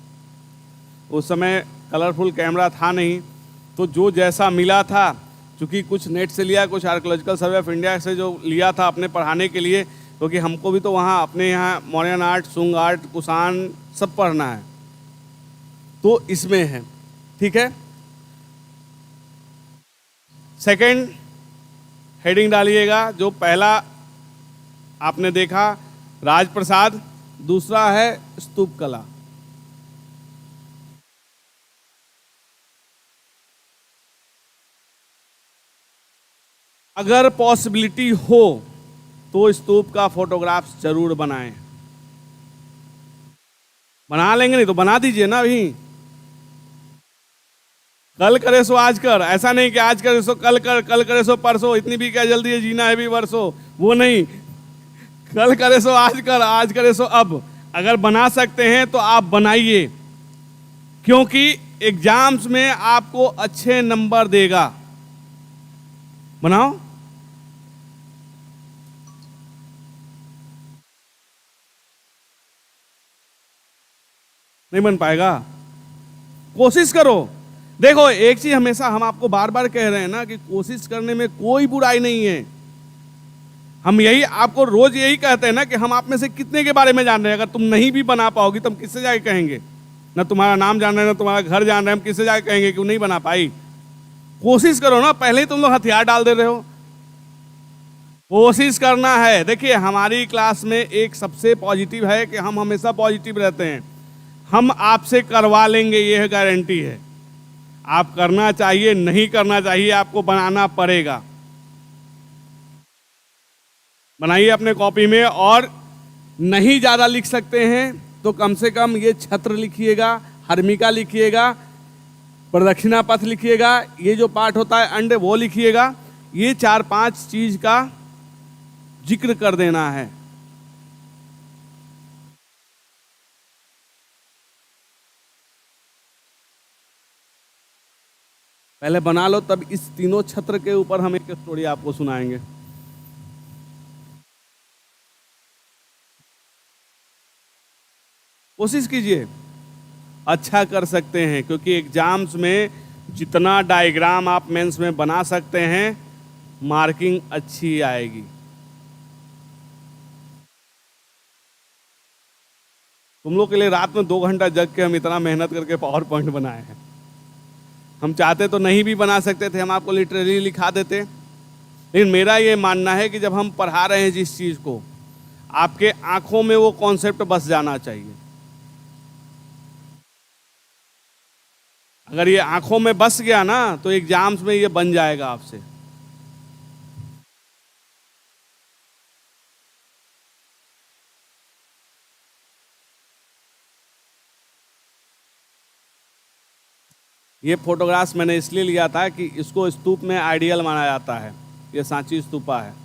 Speaker 1: उस समय कलरफुल कैमरा था नहीं, तो जो जैसा मिला था, क्योंकि कुछ नेट से लिया, कुछ आर्कियोलॉजिकल सर्वे ऑफ इंडिया से जो लिया था अपने पढ़ाने के लिए, क्योंकि हमको भी तो वहाँ अपने यहाँ मौर्यन आर्ट, शुंग आर्ट, कुषाण सब पढ़ना है, तो इसमें है। ठीक है, सेकंड हेडिंग डालिएगा। जो पहला आपने देखा राजप्रसाद, दूसरा है स्तूप कला। अगर पॉसिबिलिटी हो तो स्तूप का फोटोग्राफ जरूर बनाएं। बना लेंगे नहीं तो बना दीजिए ना। अभी कल करे सो आज कर, ऐसा नहीं कि आज करे सो कल कर, कल करे सो परसों, इतनी भी क्या जल्दी है, जीना है भी वर्षों, वो नहीं। कल करे सो आज कर, आज करे सो अब। अगर बना सकते हैं तो आप बनाइए, क्योंकि एग्जाम्स में आपको अच्छे नंबर देगा। बनाओ। नहीं बन पाएगा, कोशिश करो। देखो एक चीज हमेशा हम आपको बार बार कह रहे हैं ना कि कोशिश करने में कोई बुराई नहीं है। हम यही आपको रोज यही कहते हैं ना कि हम आप में से कितने के बारे में जान रहे हैं। अगर तुम नहीं भी बना पाओगी तो हम किससे जाके कहेंगे? ना तुम्हारा नाम जान रहे हैं, ना तुम्हारा घर जान रहे हैं, हम किससे जाके कहेंगे कि नहीं बना पाई? कोशिश करो ना। पहले ही तुम लोग हथियार डाल दे रहे हो। कोशिश करना है। देखिए हमारी क्लास में एक सबसे पॉजिटिव है कि हम हमेशा पॉजिटिव रहते हैं। हम आपसे करवा लेंगे, यह गारंटी है। आप करना चाहिए, नहीं करना चाहिए, आपको बनाना पड़ेगा। बनाइए अपने कॉपी में, और नहीं ज़्यादा लिख सकते हैं तो कम से कम ये छत्र लिखिएगा, हर्मिका लिखिएगा, प्रदक्षिणा पथ लिखिएगा, ये जो पार्ट होता है अंड वो लिखिएगा। ये 4-5 चीज का जिक्र कर देना है। पहले बना लो, तब इस तीनों छत्र के ऊपर हम एक स्टोरी आपको सुनाएंगे। कोशिश कीजिए, अच्छा कर सकते हैं, क्योंकि एग्जाम्स में जितना डायग्राम आप मेंस में बना सकते हैं, मार्किंग अच्छी आएगी। तुम लोग के लिए रात में 2 घंटा जग के हम इतना मेहनत करके पावर पॉइंट बनाए हैं। हम चाहते तो नहीं भी बना सकते थे, हम आपको लिटरली लिखा देते। लेकिन मेरा ये मानना है कि जब हम पढ़ा रहे हैं जिस चीज को, आपके आंखों में वो कॉन्सेप्ट बस जाना चाहिए। अगर ये आंखों में बस गया ना, तो एग्जाम्स में ये बन जाएगा आपसे। ये फोटोग्राफ्स मैंने इसलिए लिया था कि इसको स्तूप में आइडियल माना जाता है। ये सांची स्तूपा है।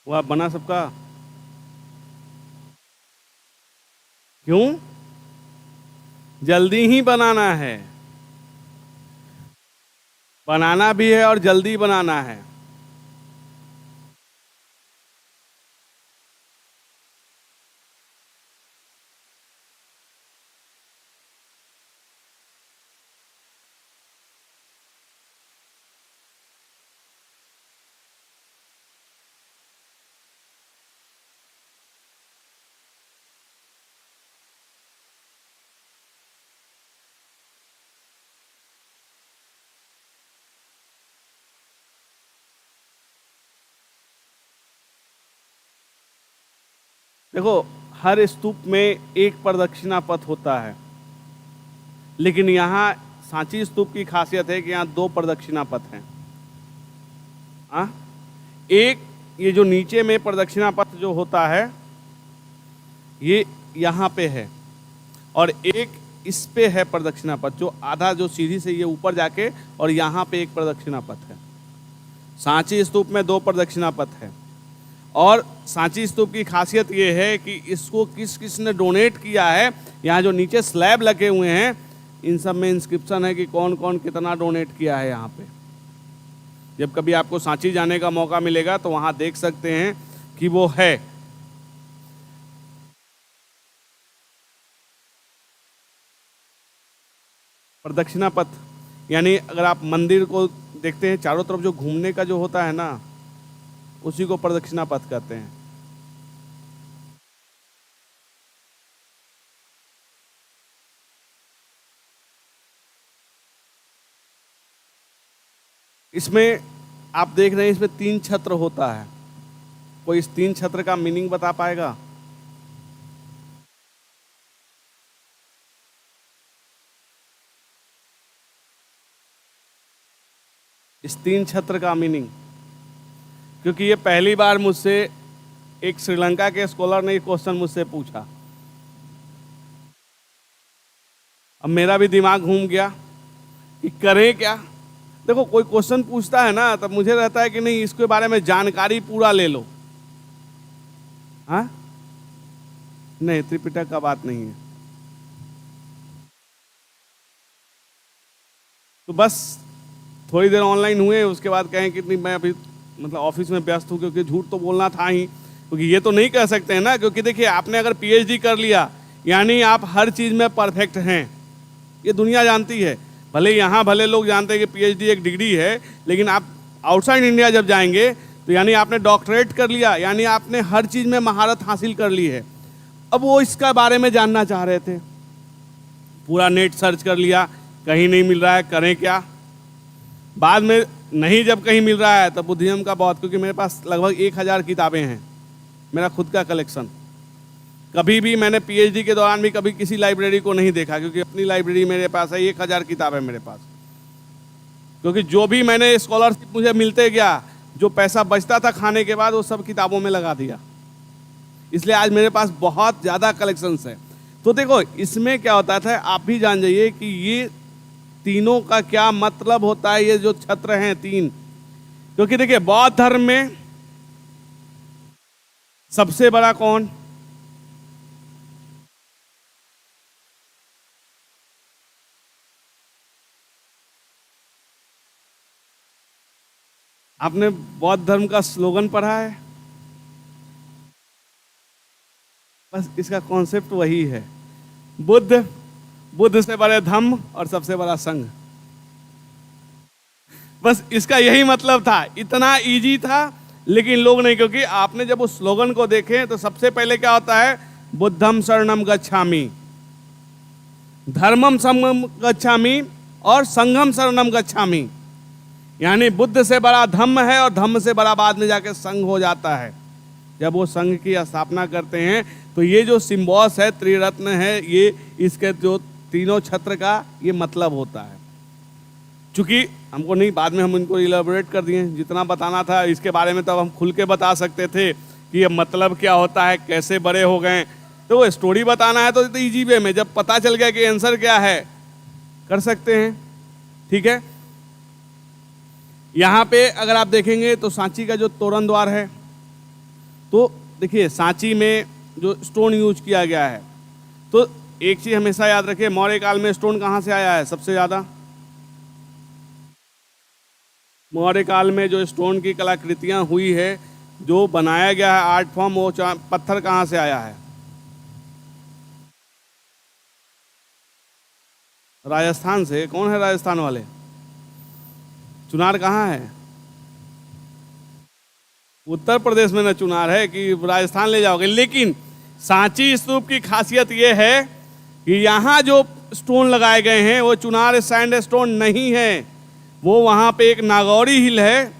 Speaker 1: वो आप बना सबका? क्यों? जल्दी ही बनाना है। बनाना भी है और जल्दी बनाना है। देखो, हर स्तूप में एक प्रदक्षिणा पथ होता है, लेकिन यहाँ सांची स्तूप की खासियत है कि यहाँ 2 प्रदक्षिणा पथ हैं। एक ये जो नीचे में प्रदक्षिणा पथ जो होता है, ये यहाँ पे है, और एक इस पे है प्रदक्षिणा पथ, जो आधा जो सीढ़ी से ये ऊपर जाके, और यहाँ पे एक प्रदक्षिणा पथ है। सांची स्तूप में 2 प्रदक्षिणा पथ है। और सांची स्तूप की खासियत ये है कि इसको किस किस ने डोनेट किया है। यहाँ जो नीचे स्लैब लगे हुए हैं, इन सब में इंस्क्रिप्शन है कि कौन कौन कितना डोनेट किया है। यहाँ पे जब कभी आपको सांची जाने का मौका मिलेगा तो वहाँ देख सकते हैं कि वो है। प्रदक्षिणा पथ यानी अगर आप मंदिर को देखते हैं, चारों तरफ जो घूमने का जो होता है ना, उसी को प्रदक्षिणा पथ कहते हैं। इसमें आप देख रहे हैं, इसमें 3 छत्र होता है। कोई इस 3 छत्र का मीनिंग बता पाएगा? इस 3 छत्र का मीनिंग, क्योंकि ये पहली बार मुझसे एक श्रीलंका के स्कॉलर ने ये क्वेश्चन मुझसे पूछा। अब मेरा भी दिमाग घूम गया कि करें क्या। देखो, कोई क्वेश्चन पूछता है ना, तब मुझे रहता है कि नहीं, इसके बारे में जानकारी पूरा ले लो। हाँ, नहीं, त्रिपिटक का बात नहीं है। तो बस थोड़ी देर ऑनलाइन हुए, उसके बाद कहें कि नहीं, मैं अभी मतलब ऑफिस में व्यस्त हूँ, क्योंकि झूठ तो बोलना था ही, क्योंकि ये तो नहीं कह सकते हैं ना। क्योंकि देखिए, आपने अगर पीएचडी कर लिया यानी आप हर चीज़ में परफेक्ट हैं, ये दुनिया जानती है। भले यहाँ भले लोग जानते हैं कि पीएचडी एक डिग्री है, लेकिन आप आउटसाइड इंडिया जब जाएंगे तो यानी आपने डॉक्टरेट कर लिया, यानी आपने हर चीज़ में महारत हासिल कर ली है। अब वो इसका बारे में जानना चाह रहे थे, पूरा नेट सर्च कर लिया कहीं नहीं मिल रहा है, करें क्या। बाद में नहीं जब कहीं मिल रहा है तब बुद्धिज्म का बहुत, क्योंकि मेरे पास लगभग 1000 किताबें हैं, मेरा खुद का कलेक्शन। कभी भी मैंने पीएचडी के दौरान भी कभी किसी लाइब्रेरी को नहीं देखा, क्योंकि अपनी लाइब्रेरी मेरे पास है, 1000 किताब है मेरे पास। क्योंकि जो भी मैंने स्कॉलरशिप मुझे मिलते गया, जो पैसा बचता था खाने के बाद, वो सब किताबों में लगा दिया। इसलिए आज मेरे पास बहुत ज़्यादा कलेक्शंस है। तो देखो इसमें क्या होता था, आप भी जान जाइए कि ये तीनों का क्या मतलब होता है, ये जो छत्र हैं तीन। क्योंकि देखिए बौद्ध धर्म में सबसे बड़ा कौन? आपने बौद्ध धर्म का स्लोगन पढ़ा है? बस इसका कॉन्सेप्ट वही है, बुद्ध, बुद्ध से बड़े धम्म और सबसे बड़ा संघ। बस इसका यही मतलब था, इतना इजी था, लेकिन लोग नहीं। क्योंकि आपने जब उस स्लोगन को देखे तो सबसे पहले क्या होता है, बुद्धम शरणम गच्छामि, धर्मम शरणम गच्छामि और संघम शरणम गच्छामि। यानी बुद्ध से बड़ा धम्म है और धम्म से बड़ा बाद में जाके संघ हो जाता है। जब वो संघ की स्थापना करते हैं तो ये जो सिम्बॉस है, त्रिरत्न है, ये इसके जो तीनों छत्र का ये मतलब होता है। चूंकि हमको नहीं, बाद में हम इनको इलेबोरेट कर दिए, जितना बताना था इसके बारे में तब हम खुल के बता सकते थे कि ये मतलब क्या होता है, कैसे बड़े हो गए। तो वो स्टोरी बताना है तो इजी वे में, जब पता चल गया कि आंसर क्या है, कर सकते हैं। ठीक है, यहाँ पे अगर आप देखेंगे तो सांची का जो तोरण द्वार है, तो देखिए सांची में जो स्टोन यूज किया गया है, तो एक चीज हमेशा याद रखिए, मौर्य काल में स्टोन कहाँ से आया है सबसे ज्यादा? मौर्य काल में जो स्टोन की कलाकृतियां हुई है, जो बनाया गया है आर्ट फॉर्म, वो पत्थर कहाँ से आया है? राजस्थान से। कौन है राजस्थान वाले? चुनार कहाँ है? उत्तर प्रदेश में न चुनार है कि राजस्थान ले जाओगे। लेकिन सांची स्तूप की खासियत यह है कि यहाँ जो स्टोन लगाए गए हैं वो चुनार सैंड स्टोन नहीं है, वो वहाँ पे एक नागौरी हिल है,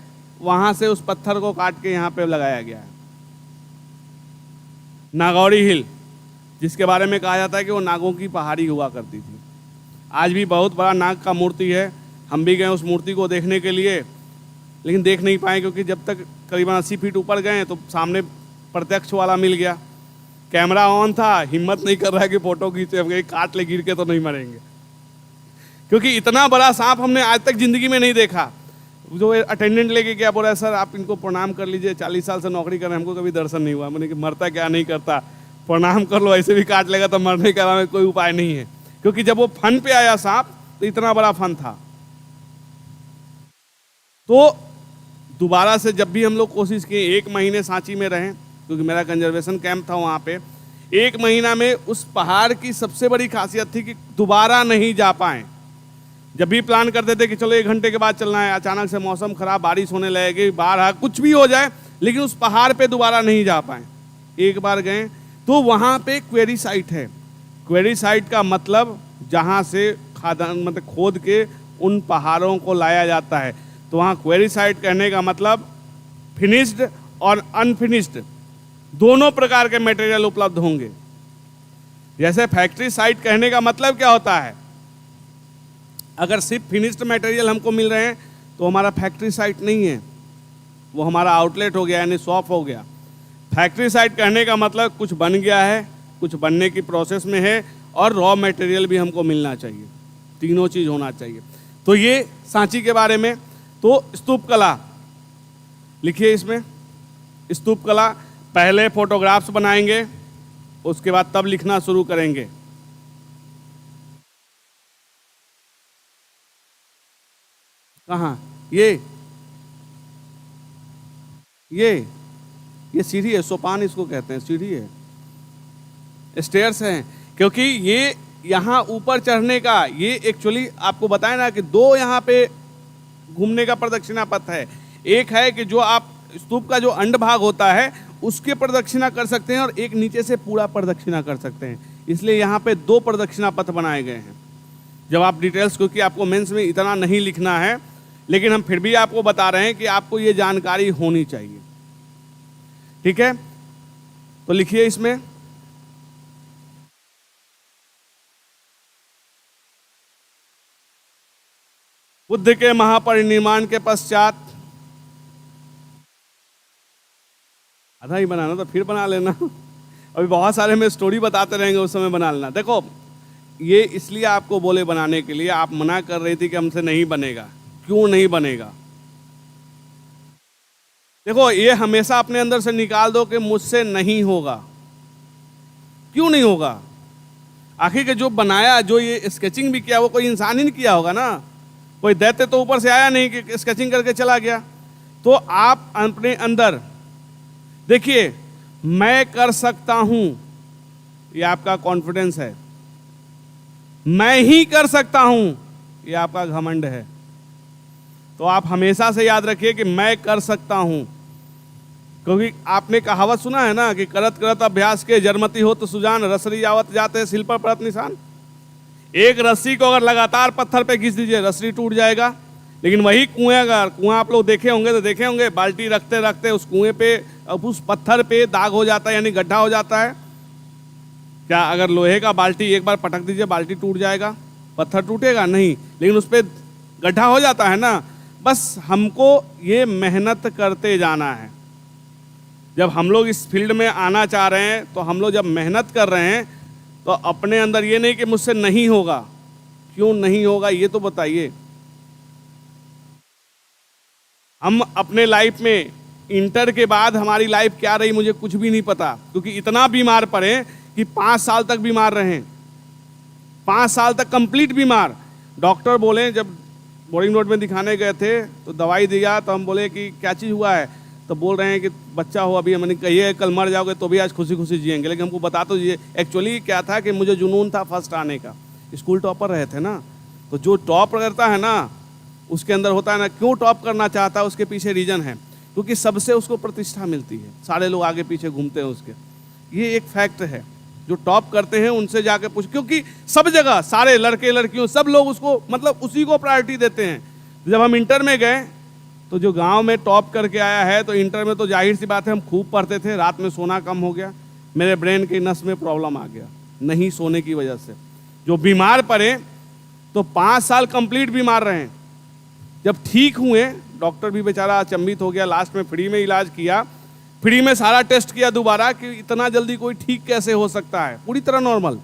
Speaker 1: वहाँ से उस पत्थर को काट के यहाँ पे लगाया गया है। नागौरी हिल, जिसके बारे में कहा जाता है कि वो नागों की पहाड़ी हुआ करती थी। आज भी बहुत बड़ा नाग का मूर्ति है, हम भी गए उस मूर्ति को देखने के लिए, लेकिन देख नहीं पाए क्योंकि जब तक करीबन 80 फीट ऊपर गए तो सामने प्रत्यक्ष वाला मिल गया, कैमरा ऑन था, हिम्मत नहीं कर रहा है कि फोटो खींचे, हम काट ले गिर के तो नहीं मरेंगे, क्योंकि इतना बड़ा सांप हमने आज तक जिंदगी में नहीं देखा। जो अटेंडेंट लेके गया, बोला सर आप इनको प्रणाम कर लीजिए, 40 साल से नौकरी कर रहे हैं, हमको कभी दर्शन नहीं हुआ। मैंने कि मरता क्या नहीं करता, प्रणाम कर लो, ऐसे भी काट लेगा तो मरने का कोई उपाय नहीं है। क्योंकि जब वो फन पे आया सांप तो इतना बड़ा फन था। तो दोबारा से जब भी हम लोग कोशिश किए, 1 महीने सांची में रहें, क्योंकि मेरा कंजर्वेशन कैंप था वहाँ पे, 1 महीना में उस पहाड़ की सबसे बड़ी खासियत थी कि दोबारा नहीं जा पाए। जब भी प्लान करते थे कि चलो 1 घंटे के बाद चलना है, अचानक से मौसम खराब, बारिश होने लगेगी, बाढ़ कुछ भी हो जाए, लेकिन उस पहाड़ पे दोबारा नहीं जा पाए। एक बार गए तो वहाँ पे क्वेरी साइट है। क्वेरी साइट का मतलब जहाँ से खादान मतलब खोद के उन पहाड़ों को लाया जाता है। तो वहाँ क्वेरी साइट कहने का मतलब फिनिश्ड और अनफिनिश्ड दोनों प्रकार के मटेरियल उपलब्ध होंगे। जैसे फैक्ट्री साइट कहने का मतलब क्या होता है, अगर सिर्फ फिनिश्ड मटेरियल हमको मिल रहे हैं तो हमारा फैक्ट्री साइट नहीं है, वो हमारा आउटलेट हो गया, यानी शॉप हो गया। फैक्ट्री साइट कहने का मतलब कुछ बन गया है, कुछ बनने की प्रोसेस में है, और रॉ मटेरियल भी हमको मिलना चाहिए, तीनों चीज़ होना चाहिए। तो ये सांची के बारे में। तो स्तूप कला लिखिए, इसमें स्तूप कला पहले फोटोग्राफ्स बनाएंगे, उसके बाद तब लिखना शुरू करेंगे। कहाँ? ये सीढ़ी है, सोपान इसको कहते हैं, सीढ़ी है, स्टेयर्स हैं। क्योंकि ये यहाँ ऊपर चढ़ने का, ये एक्चुअली आपको बताया ना कि 2 यहाँ पे घूमने का प्रदक्षिणा पथ है। एक है कि जो आप स्तूप का जो अंड भाग होता है उसके प्रदक्षिणा कर सकते हैं, और एक नीचे से पूरा प्रदक्षिणा कर सकते हैं। इसलिए यहाँ पे 2 प्रदक्षिणा पथ बनाए गए हैं। जब आप डिटेल्स, क्योंकि आपको मेंस में इतना नहीं लिखना है, लेकिन हम फिर भी आपको बता रहे हैं कि आपको ये जानकारी होनी चाहिए। ठीक है, तो लिखिए इसमें, बुद्ध के महापरिनिर्वाण के पश्चात, आधा ही बनाना तो फिर बना लेना, अभी बहुत सारे में स्टोरी बताते रहेंगे, उस समय बना लेना। देखो ये इसलिए आपको बोले बनाने के लिए, आप मना कर रही थी कि हमसे नहीं बनेगा, क्यों नहीं बनेगा। देखो ये हमेशा अपने अंदर से निकाल दो कि मुझसे नहीं होगा। क्यों नहीं होगा? आखिर के जो बनाया, जो ये स्केचिंग भी किया, वो कोई इंसान ही नहीं किया होगा ना, कोई दैत्य तो ऊपर से आया नहीं कि स्केचिंग करके चला गया। तो आप अपने अंदर देखिए, मैं कर सकता हूं, ये आपका कॉन्फिडेंस है। मैं ही कर सकता हूं, ये आपका घमंड है। तो आप हमेशा से याद रखिए कि मैं कर सकता हूं, क्योंकि आपने कहावत सुना है ना कि करत करत अभ्यास के जरमती हो तो सुजान, रसरी आवत जाते सिल पर पड़त निशान। एक रस्सी को अगर लगातार पत्थर पे खींच दीजिए, रस्सी टूट जाएगा। लेकिन वही कुएं, अगर कुआं आप लोग देखे होंगे तो देखे होंगे, बाल्टी रखते रखते उस कुएं पे, उस पत्थर पे दाग हो जाता है, यानी गड्ढा हो जाता है। क्या अगर लोहे का बाल्टी एक बार पटक दीजिए, बाल्टी टूट जाएगा? पत्थर टूटेगा नहीं, लेकिन उस पर गड्ढा हो जाता है ना। बस हमको ये मेहनत करते जाना है। जब हम लोग इस फील्ड में आना चाह रहे हैं, तो हम लोग जब मेहनत कर रहे हैं, तो अपने अंदर ये नहीं कि मुझसे नहीं होगा। क्यों नहीं होगा ये तो बताइए। हम अपने लाइफ में इंटर के बाद हमारी लाइफ क्या रही मुझे कुछ भी नहीं पता, क्योंकि इतना बीमार पड़े कि 5 साल तक बीमार रहे, 5 साल तक कंप्लीट बीमार। डॉक्टर बोले, जब बोरिंग रोड में दिखाने गए थे तो दवाई दिया, तो हम बोले कि क्या चीज़ हुआ है, तो बोल रहे हैं कि बच्चा हो अभी। हमने कहिए कल मर जाओगे तो भी आज खुशी खुशी जिएंगे, लेकिन हमको बता तो ये एक्चुअली क्या था कि मुझे जुनून था फर्स्ट आने का। स्कूल टॉपर रहे थे ना, तो जो टॉप करता है ना उसके अंदर होता है ना, क्यों टॉप करना चाहता है उसके पीछे रीजन है, क्योंकि सबसे उसको प्रतिष्ठा मिलती है, सारे लोग आगे पीछे घूमते हैं उसके। ये एक फैक्ट है। जो टॉप करते हैं उनसे जाके पूछ, क्योंकि सब जगह सारे लड़के लड़कियों सब लोग उसको मतलब उसी को प्रायोरिटी देते हैं। जब हम इंटर में गए तो जो गांव में टॉप करके आया है, तो इंटर में तो जाहिर सी बात है हम खूब पढ़ते थे, रात में सोना कम हो गया, मेरे ब्रेन की नस में प्रॉब्लम आ गया नहीं सोने की वजह से। जो बीमार पड़े तो 5 साल कंप्लीट बीमार रहे। जब ठीक हुए, डॉक्टर भी बेचारा अचंभित हो गया, लास्ट में फ्री में इलाज किया, फ्री में सारा टेस्ट किया दोबारा कि इतना जल्दी कोई ठीक कैसे हो सकता है, पूरी तरह नॉर्मल।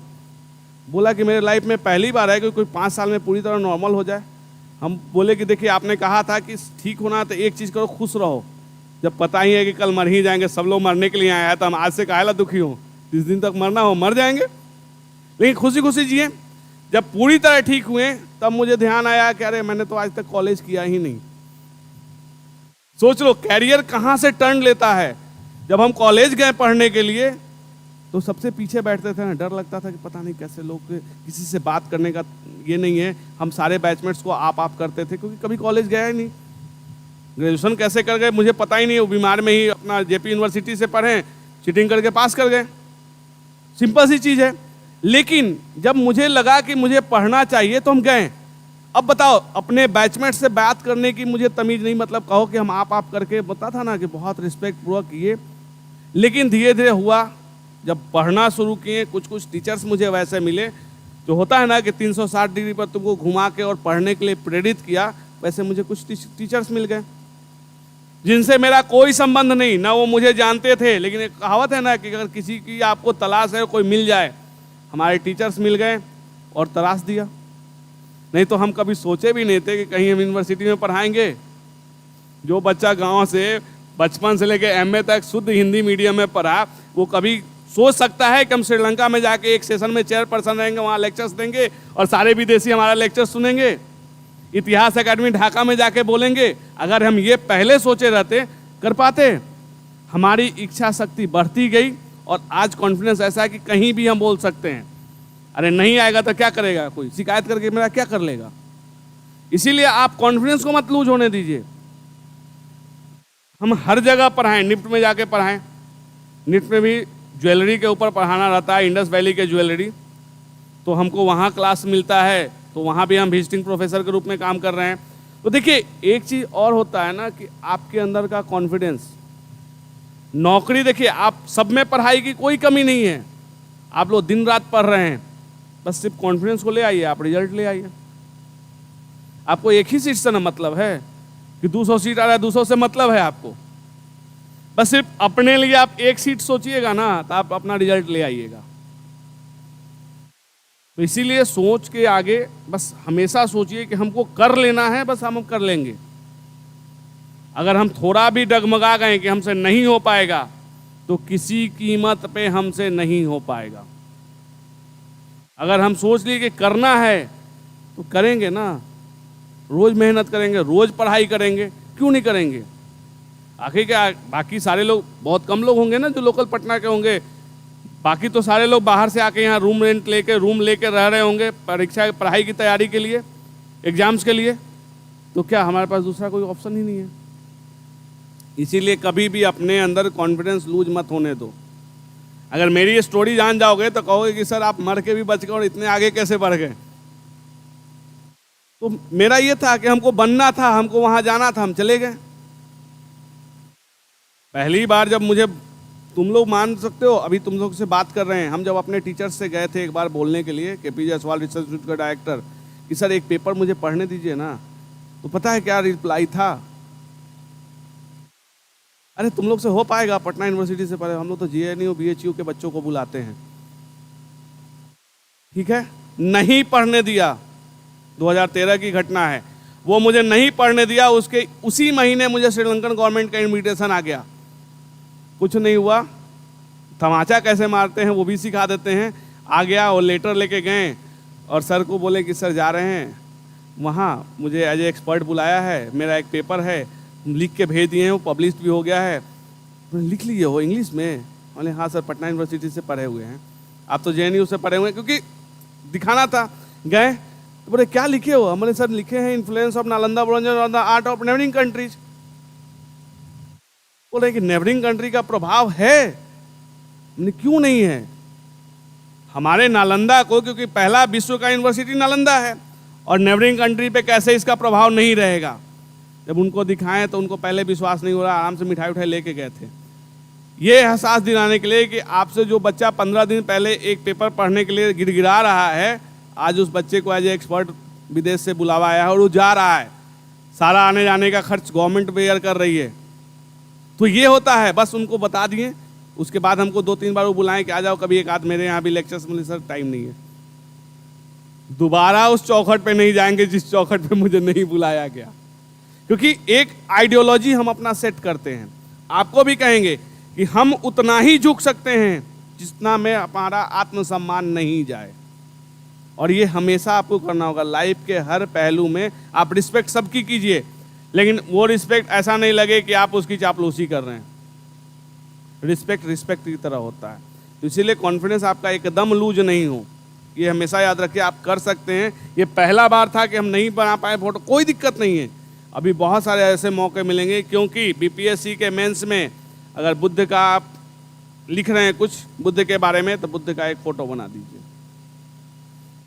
Speaker 1: बोला कि मेरे लाइफ में पहली बार है कि कोई 5 साल में पूरी तरह नॉर्मल हो जाए। हम बोले कि देखिए आपने कहा था कि ठीक होना तो एक चीज़ करो, खुश रहो। जब पता ही है कि कल मर ही जाएंगे, सब लोग मरने के लिए आया है, तो हम आज से काहेला दुखी हो, जिस दिन तक मरना हो मर जाएंगे, लेकिन खुशी खुशी जिए। जब पूरी तरह ठीक हुए तब मुझे ध्यान आया कि अरे मैंने तो आज तक कॉलेज किया ही नहीं। सोच लो कैरियर कहाँ से टर्न लेता है। जब हम कॉलेज गए पढ़ने के लिए तो सबसे पीछे बैठते थे ना, डर लगता था कि पता नहीं कैसे लोग, किसी से बात करने का ये नहीं है। हम सारे बैचमेट्स को आप करते थे, क्योंकि कभी कॉलेज गया ही नहीं। ग्रेजुएशन कैसे कर गए मुझे पता ही नहीं, वो बीमार में ही अपना जेपी यूनिवर्सिटी से पढ़े, चीटिंग करके पास कर गए, सिंपल सी चीज़ है। लेकिन जब मुझे लगा कि मुझे पढ़ना चाहिए तो हम गए। अब बताओ, अपने बैचमेट से बात करने की मुझे तमीज़ नहीं, मतलब कहो कि हम आप करके बता था ना कि बहुत रिस्पेक्ट पूर्वक किए। लेकिन धीरे धीरे हुआ, जब पढ़ना शुरू किए, कुछ कुछ टीचर्स मुझे वैसे मिले, जो होता है ना कि 360 डिग्री पर तुमको घुमा के और पढ़ने के लिए प्रेरित किया, वैसे मुझे कुछ टीचर्स मिल गए जिनसे मेरा कोई संबंध नहीं, ना वो मुझे जानते थे। लेकिन एक कहावत है ना कि अगर किसी की आपको तलाश है, कोई मिल जाए, हमारे टीचर्स मिल गए और तलाश दिया। नहीं तो हम कभी सोचे भी नहीं थे कि कहीं हम यूनिवर्सिटी में पढ़ाएंगे। जो बच्चा गांव से बचपन से लेकर एमए तक शुद्ध हिंदी मीडियम में पढ़ा, वो कभी सोच सकता है कि हम श्रीलंका में जाके एक सेशन में चेयरपर्सन रहेंगे, वहाँ लेक्चर्स देंगे और सारे विदेशी हमारा लेक्चर सुनेंगे, इतिहास अकादमी ढाका में जाके बोलेंगे? अगर हम ये पहले सोचे रहते, कर पाते। हमारी इच्छा शक्ति बढ़ती गई और आज कॉन्फिडेंस ऐसा है कि कहीं भी हम बोल सकते हैं। अरे नहीं आएगा तो क्या करेगा, कोई शिकायत करके मेरा क्या कर लेगा। इसीलिए आप कॉन्फिडेंस को मत लूज होने दीजिए। हम हर जगह पढ़ाएं, निफ्ट में जाके पढ़ाएं। निफ्ट में भी ज्वेलरी के ऊपर पढ़ाना रहता है, इंडस वैली के ज्वेलरी, तो हमको वहाँ क्लास मिलता है, तो तो वहाँ भी हम विजिटिंग प्रोफेसर के रूप में काम कर रहे हैं। तो देखिए एक चीज़ और होता है ना कि आपके अंदर का कॉन्फिडेंस, नौकरी देखिए आप सब में पढ़ाई की कोई कमी नहीं है, आप लोग दिन रात पढ़ रहे हैं, बस सिर्फ कॉन्फिडेंस को ले आइए, आप रिजल्ट ले आइए। आपको एक ही सीट से ना मतलब है कि 200 सीट आ रहा है, 200 से मतलब है आपको, बस सिर्फ अपने लिए आप एक सीट सोचिएगा ना तो आप अपना रिजल्ट ले आइएगा। तो इसीलिए सोच के आगे बस हमेशा सोचिए कि हमको कर लेना है, बस हम कर लेंगे। अगर हम थोड़ा भी डगमगा गए कि हमसे नहीं हो पाएगा तो किसी कीमत पे हमसे नहीं हो पाएगा। अगर हम सोच लिए कि करना है तो करेंगे ना, रोज मेहनत करेंगे, रोज पढ़ाई करेंगे, क्यों नहीं करेंगे। आखिर क्या बाकी सारे लोग, बहुत कम लोग होंगे ना जो लोकल पटना के होंगे, बाकी तो सारे लोग बाहर से आके यहाँ रूम लेके रह रहे होंगे परीक्षा पढ़ाई की तैयारी के लिए, एग्जाम्स के लिए। तो क्या हमारे पास दूसरा कोई ऑप्शन ही नहीं है। इसीलिए कभी भी अपने अंदर कॉन्फिडेंस लूज मत होने दो। अगर मेरी ये स्टोरी जान जाओगे तो कहोगे कि सर आप मर के भी बच गए और इतने आगे कैसे बढ़ गए। तो मेरा ये था कि हमको बनना था, हमको वहां जाना था, हम चले गए। पहली बार जब मुझे, तुम लोग मान सकते हो अभी तुम लोग से बात कर रहे हैं, हम जब अपने टीचर्स से गए थे एक बार बोलने के लिए, KP जायसवाल रिसर्च इंस्टीट्यूट का डायरेक्टर, कि सर एक पेपर मुझे पढ़ने दीजिए ना, तो पता है क्या रिप्लाई था? अरे तुम लोग से हो पाएगा, पटना यूनिवर्सिटी से पढ़े, हम लोग तो JNU BHU के बच्चों को बुलाते हैं। ठीक है, नहीं पढ़ने दिया। 2013 की घटना है, वो मुझे नहीं पढ़ने दिया। उसके उसी महीने मुझे श्रीलंकन गवर्नमेंट का इन्विटेशन आ गया। कुछ नहीं हुआ, तमाचा कैसे मारते हैं वो भी सिखा देते हैं। आ गया और लेटर लेके गए और सर को बोले कि सर जा रहे हैं वहाँ, मुझे एज ए एक्सपर्ट बुलाया है, मेरा एक पेपर है, लिख के भेज दिए हैं, वो पब्लिश भी हो गया है, लिख लीजिए हो इंग्लिश में। बोले हाँ सर पटना यूनिवर्सिटी से पढ़े हुए हैं, आप तो JNU से पढ़े हुए हैं, क्योंकि दिखाना था। गए तो बोले क्या लिखे हो? हमने सर लिखे हैं influence of Nalanda on the art of neighbouring countries. बोले कि नेबरिंग कंट्री का प्रभाव है, क्यों नहीं है हमारे नालंदा को, क्योंकि पहला विश्व का यूनिवर्सिटी नालंदा है, और नेबरिंग कंट्री पे कैसे इसका प्रभाव नहीं रहेगा। जब उनको दिखाएं तो उनको पहले विश्वास नहीं हो रहा, आराम से मिठाई उठाई लेके गए थे। ये एहसास दिलाने के लिए कि आपसे जो बच्चा 15 दिन पहले एक पेपर पढ़ने के लिए गिड़गिड़ा रहा है, आज उस बच्चे को एज ए एक्सपर्ट विदेश से बुलावा आया है और वो जा रहा है, सारा आने जाने का खर्च गवर्नमेंट बेयर कर रही है। तो ये होता है, बस उनको बता दिए। उसके बाद हमको 2-3 बार वो बुलाएं कि आ जाओ कभी एक आध मेरे यहाँ भी लेक्चर्स मिले। सर टाइम नहीं है, दोबारा उस चौखट पे नहीं जाएंगे जिस चौखट पे मुझे नहीं बुलाया गया। क्योंकि एक आइडियोलॉजी हम अपना सेट करते हैं। आपको भी कहेंगे कि हम उतना ही झुक सकते हैं जितना में हमारा आत्मसम्मान नहीं जाए, और ये हमेशा आपको करना होगा। लाइफ के हर पहलू में आप रिस्पेक्ट सबकी कीजिए, लेकिन वो रिस्पेक्ट ऐसा नहीं लगे कि आप उसकी चापलूसी कर रहे हैं। रिस्पेक्ट की तरह होता है। तो इसीलिए कॉन्फिडेंस आपका एकदम लूज नहीं हो, ये हमेशा याद रखिए। आप कर सकते हैं। ये पहला बार था कि हम नहीं बना पाए फोटो, कोई दिक्कत नहीं है, अभी बहुत सारे ऐसे मौके मिलेंगे। क्योंकि BPSC के मेंस में अगर बुद्ध का आप लिख रहे हैं कुछ बुद्ध के बारे में, तो बुद्ध का एक फोटो बना दीजिए।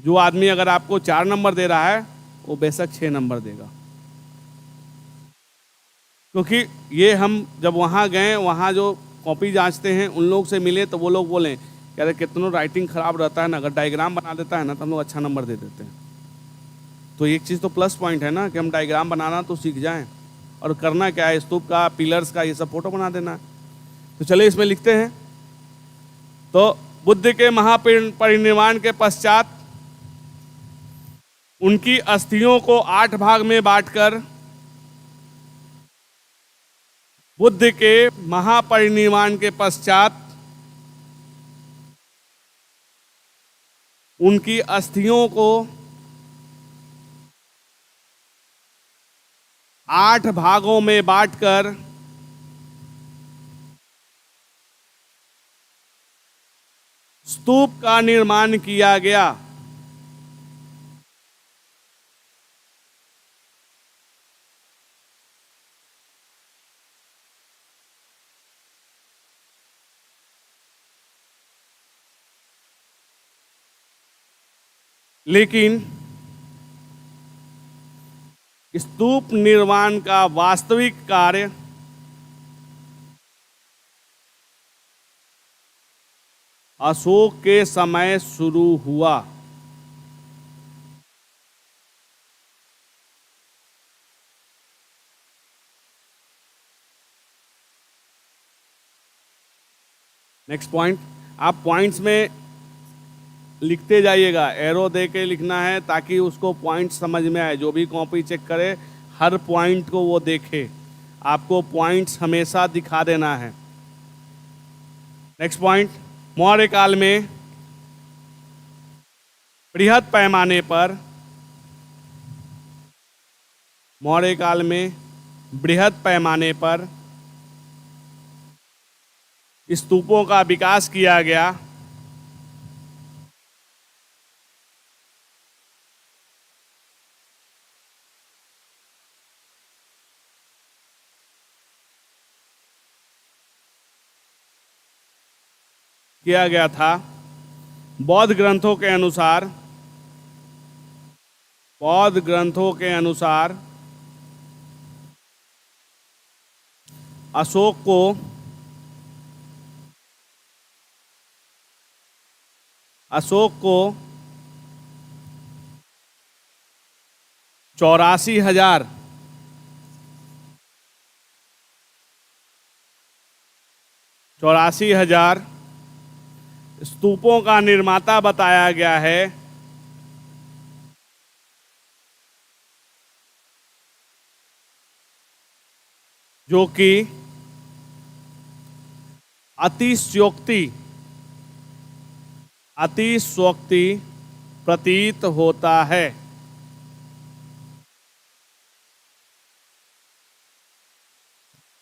Speaker 1: जो आदमी अगर आपको 4 नंबर दे रहा है वो बेशक 6 नंबर देगा। क्योंकि ये हम जब वहाँ गए, वहाँ जो कॉपी जांचते हैं उन लोग से मिले तो वो लोग बोले कि अरे कितनों राइटिंग खराब रहता है ना, अगर डायग्राम बना देता है ना तो हम लोग अच्छा नंबर दे देते हैं। तो एक चीज़ तो प्लस पॉइंट है ना कि हम डायग्राम बनाना तो सीख जाएं, और करना क्या है, स्तूप का, पिलर्स का, ये सब फोटो बना देना। तो चलिए इसमें लिखते हैं। तो बुद्ध के महापरिनिर्वाण के पश्चात उनकी अस्थियों को 8 भाग में बांटकर बुद्ध के महापरिनिर्वाण के पश्चात उनकी अस्थियों को 8 भागों में बांटकर स्तूप का निर्माण किया गया। लेकिन स्तूप निर्माण का वास्तविक कार्य अशोक के समय शुरू हुआ। नेक्स्ट पॉइंट, आप पॉइंट्स में लिखते जाइएगा, एरो दे के लिखना है ताकि उसको पॉइंट समझ में आए। जो भी कॉपी चेक करे हर पॉइंट को वो देखे, आपको पॉइंट्स हमेशा दिखा देना है। नेक्स्ट पॉइंट, मौर्य काल में बृहद पैमाने पर, मौर्य काल में बृहद पैमाने पर स्तूपों का विकास किया गया। किया गया था बौद्ध ग्रंथों के अनुसार, बौद्ध ग्रंथों के अनुसार अशोक को अशोक को 84,000 84,000 स्तूपों का निर्माता बताया गया है, जो कि अतिशयोक्ति प्रतीत होता है।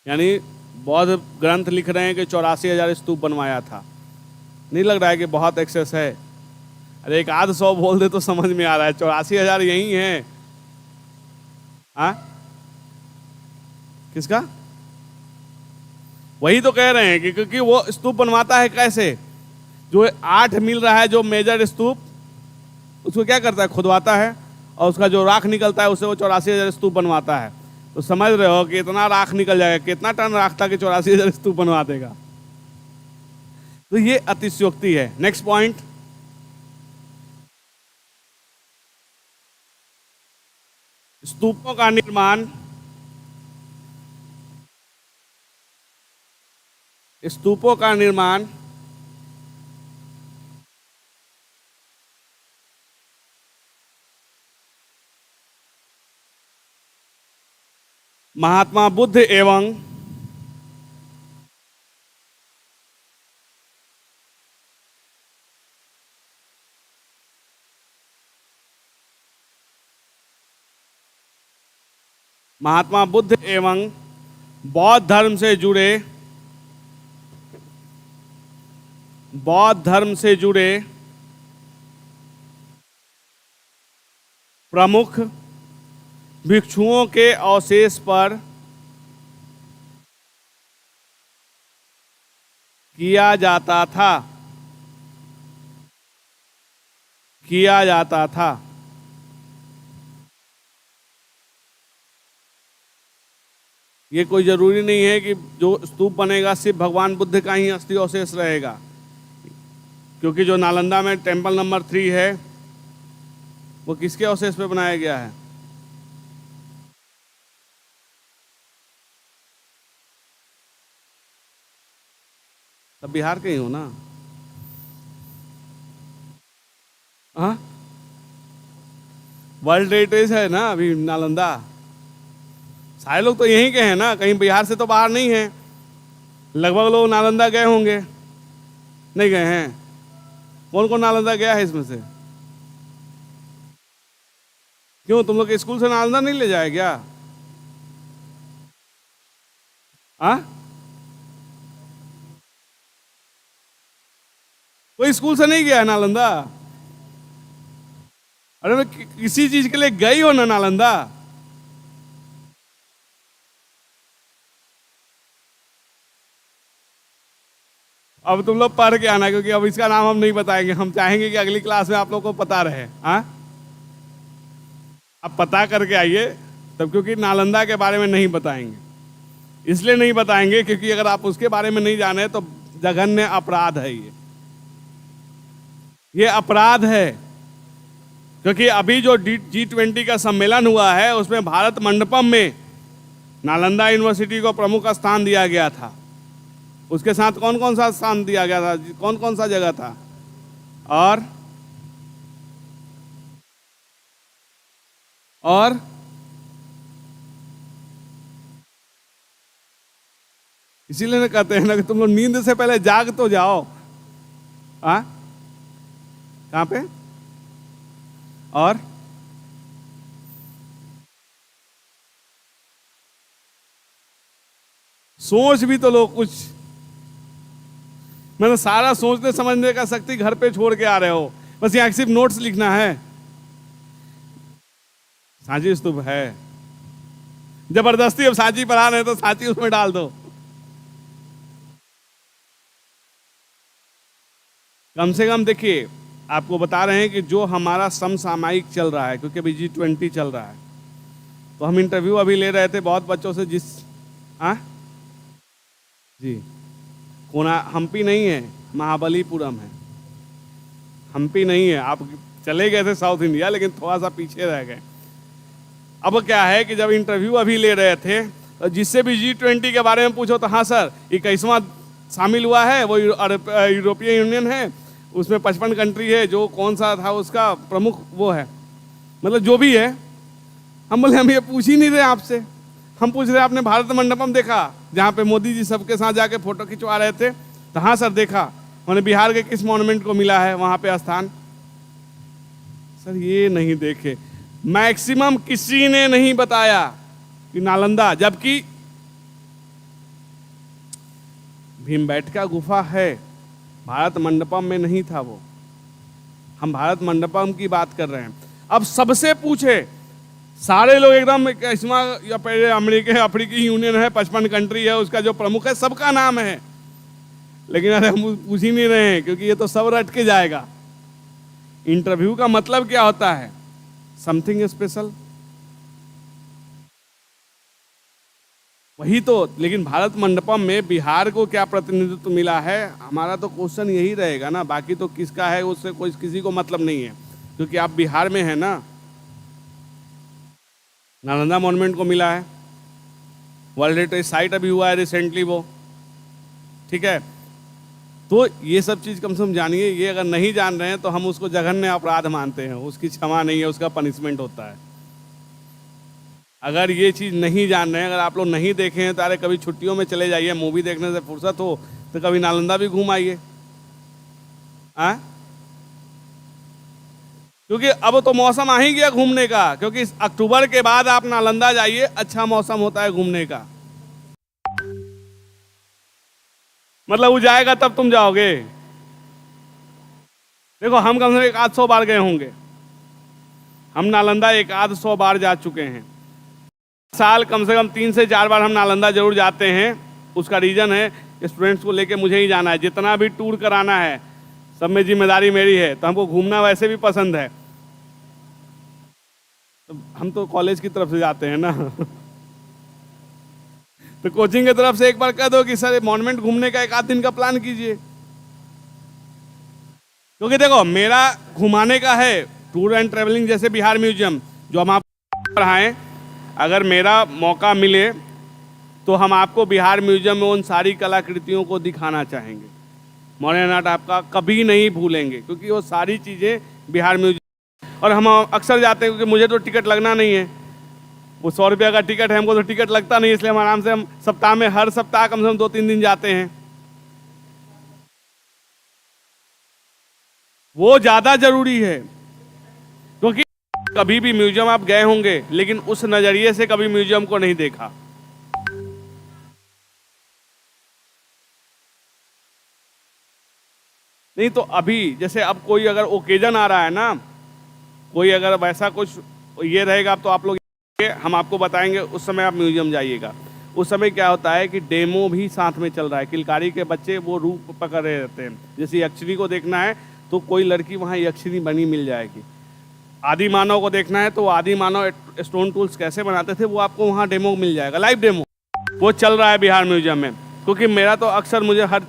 Speaker 1: यानी बौद्ध ग्रंथ लिख रहे हैं कि 84,000 स्तूप बनवाया था। नहीं लग रहा है कि बहुत एक्सेस है? अरे एक आध 100 बोल दे तो समझ में आ रहा है, 84,000 यही है। हाँ, किसका? वही तो कह रहे हैं कि क्योंकि वो स्तूप बनवाता है कैसे, जो 8 मिल रहा है जो मेजर स्तूप, उसको क्या करता है, खुदवाता है और उसका जो राख निकलता है उससे वो 84,000 स्तूप बनवाता है। तो समझ रहे हो कि इतना राख निकल जाएगा, कितना टन राख था कि 84,000 स्तूप बनवा देगा। तो ये अतिशयोक्ति है। नेक्स्ट पॉइंट, स्तूपों का निर्माण महात्मा बुद्ध एवं बौद्ध धर्म से जुड़े प्रमुख भिक्षुओं के अवशेष पर किया जाता था। ये कोई जरूरी नहीं है कि जो स्तूप बनेगा सिर्फ भगवान बुद्ध का ही अस्थि अवशेष रहेगा, क्योंकि जो नालंदा में टेम्पल नंबर 3 है वो किसके अवशेष पे बनाया गया है? तब बिहार के ही हो ना? हाँ, वर्ल्ड हेरिटेज है ना अभी नालंदा। सारे लोग तो यहीं के हैं ना, कहीं बिहार से तो बाहर नहीं है। लगभग लोग नालंदा गए होंगे, नहीं गए हैं? कौन कौन नालंदा गया है इसमें से? क्यों, तुम लोग के स्कूल से नालंदा नहीं ले जाए क्या? हाँ, कोई स्कूल से नहीं गया है नालंदा? अरे मैं किसी चीज के लिए गई हो ना नालंदा? अब तुम लोग पढ़ के आना, क्योंकि अब इसका नाम हम नहीं बताएंगे। हम चाहेंगे कि अगली क्लास में आप लोग को पता रहे। हाँ, अब पता करके आइए तब क्योंकि नालंदा के बारे में नहीं बताएंगे, इसलिए नहीं बताएंगे क्योंकि अगर आप उसके बारे में नहीं जाने तो जघन्य अपराध है ये अपराध है। क्योंकि अभी जो G20 का सम्मेलन हुआ है उसमें भारत मंडपम में नालंदा यूनिवर्सिटी को प्रमुख स्थान दिया गया था। उसके साथ कौन कौन सा स्थान दिया गया था, कौन कौन सा जगह था? और इसीलिए ना कहते हैं ना कि तुम लोग नींद से पहले जाग तो जाओ। कहां पे? और सोच भी तो लो कुछ, मतलब सारा सोचने समझने का शक्ति घर पे छोड़ के आ रहे हो, बस यहाँ सिर्फ नोट्स लिखना है। सांची स्तूप है, जबरदस्ती अब सांची पर आ रहे हैं तो सांची उसमें डाल दो। कम से कम देखिए, आपको बता रहे हैं कि जो हमारा समसामयिक चल रहा है, क्योंकि अभी G20 चल रहा है, तो हम इंटरव्यू अभी ले रहे थे बहुत बच्चों से। जी, कोना हम्पी नहीं है, महाबलीपुरम है, हम्पी नहीं है। आप चले गए थे साउथ इंडिया, लेकिन थोड़ा सा पीछे रह गए। अब क्या है कि जब इंटरव्यू अभी ले रहे थे तो जिससे भी G20 के बारे में पूछो तो हाँ सर 21वां शामिल हुआ है, वो यूरोपियन यूनियन है, उसमें 55 कंट्री है, जो कौन सा था उसका प्रमुख वो है, मतलब जो भी है। हम बोले हम ये पूछ ही नहीं रहे आपसे, हम पूछ रहे आपने भारत मंडपम देखा जहाँ पे मोदी जी सबके साथ जाके फोटो खिंचवा रहे थे? तो हाँ सर देखा। उन्हें बिहार के किस मॉन्यूमेंट को मिला है वहाँ पे स्थान? सर ये नहीं देखे, मैक्सिमम किसी ने नहीं बताया कि नालंदा, जबकि भीमबेटका गुफा है, भारत मंडपम में नहीं था वो। हम भारत मंडपम की बात कर रहे हैं। अब सबसे पूछे, सारे लोग एकदम अमेरिका अफ्रीकी यूनियन है, 55 कंट्री है, उसका जो प्रमुख है सबका नाम है, लेकिन अरे हम पूछ ही नहीं रहे हैं क्योंकि ये तो सब रट के जाएगा। इंटरव्यू का मतलब क्या होता है? समथिंग स्पेशल, वही तो। लेकिन भारत मंडपम में बिहार को क्या प्रतिनिधित्व मिला है, हमारा तो क्वेश्चन यही रहेगा ना। बाकी तो किसका है उससे कोई किसी को मतलब नहीं है, क्योंकि आप बिहार में है ना। नालंदा मॉन्यूमेंट को मिला है, वर्ल्ड हेरिटेज साइट अभी हुआ है रिसेंटली वो, ठीक है। तो ये सब चीज़ कम से कम जानिए। ये अगर नहीं जान रहे हैं तो हम उसको जघन्य अपराध मानते हैं, उसकी क्षमा नहीं है, उसका पनिशमेंट होता है। अगर ये चीज़ नहीं जान रहे हैं, अगर आप लोग नहीं देखे हैं तो अरे कभी छुट्टियों में चले जाइए, मूवी देखने से फुर्सत हो तो कभी नालंदा भी घूम आइए। क्योंकि अब तो मौसम आ ही गया घूमने का, क्योंकि अक्टूबर के बाद आप नालंदा जाइए, अच्छा मौसम होता है घूमने का। मतलब वो जाएगा तब तुम जाओगे। देखो हम कम से कम 100 बार गए होंगे, हम नालंदा 100 बार जा चुके हैं। साल कम से कम 3 से 4 बार हम नालंदा जरूर जाते हैं। उसका रीज़न है स्टूडेंट्स को लेके मुझे ही जाना है, जितना भी टूर कराना है सब में जिम्मेदारी मेरी है। तो हमको घूमना वैसे भी पसंद है, तो हम तो कॉलेज की तरफ से जाते हैं ना तो कोचिंग की तरफ से एक बार कह दो कि सर मॉन्यूमेंट घूमने का 1 आध दिन का प्लान कीजिए। क्योंकि देखो मेरा घुमाने का है, टूर एंड ट्रेवलिंग जैसे बिहार म्यूजियम जो हम आपको पढ़ाएं। अगर मेरा मौका मिले तो हम आपको बिहार म्यूजियम में उन सारी कलाकृतियों को दिखाना चाहेंगे। मॉडर्न आर्ट आपका कभी नहीं भूलेंगे, क्योंकि वो सारी चीज़ें बिहार म्यूजियम। और हम अक्सर जाते हैं, क्योंकि मुझे तो टिकट लगना नहीं है, वो 100 रुपये का टिकट है, हमको तो टिकट लगता नहीं, इसलिए हम आराम से हम सप्ताह में हर सप्ताह कम से कम 2-3 दिन जाते हैं। वो ज़्यादा जरूरी है, क्योंकि कभी भी म्यूजियम आप गए होंगे लेकिन उस नज़रिए से कभी म्यूजियम को नहीं देखा। नहीं तो अभी जैसे अब कोई अगर ओकेजन आ रहा है ना, कोई अगर वैसा कुछ ये रहेगा तो आप लोग, हम आपको बताएंगे, उस समय आप म्यूजियम जाइएगा। उस समय क्या होता है कि डेमो भी साथ में चल रहा है। किलकारी के बच्चे वो रूप पकड़ रहे रहते हैं। जैसे यक्षिणी को देखना है तो कोई लड़की वहाँ यक्षिणी बनी मिल जाएगी, आदि मानव को देखना है तो आदि मानव स्टोन टूल्स कैसे बनाते थे वो आपको वहाँ डेमो मिल जाएगा, लाइव डेमो। वो चल रहा है बिहार म्यूजियम में, क्योंकि मेरा तो अक्सर मुझे हर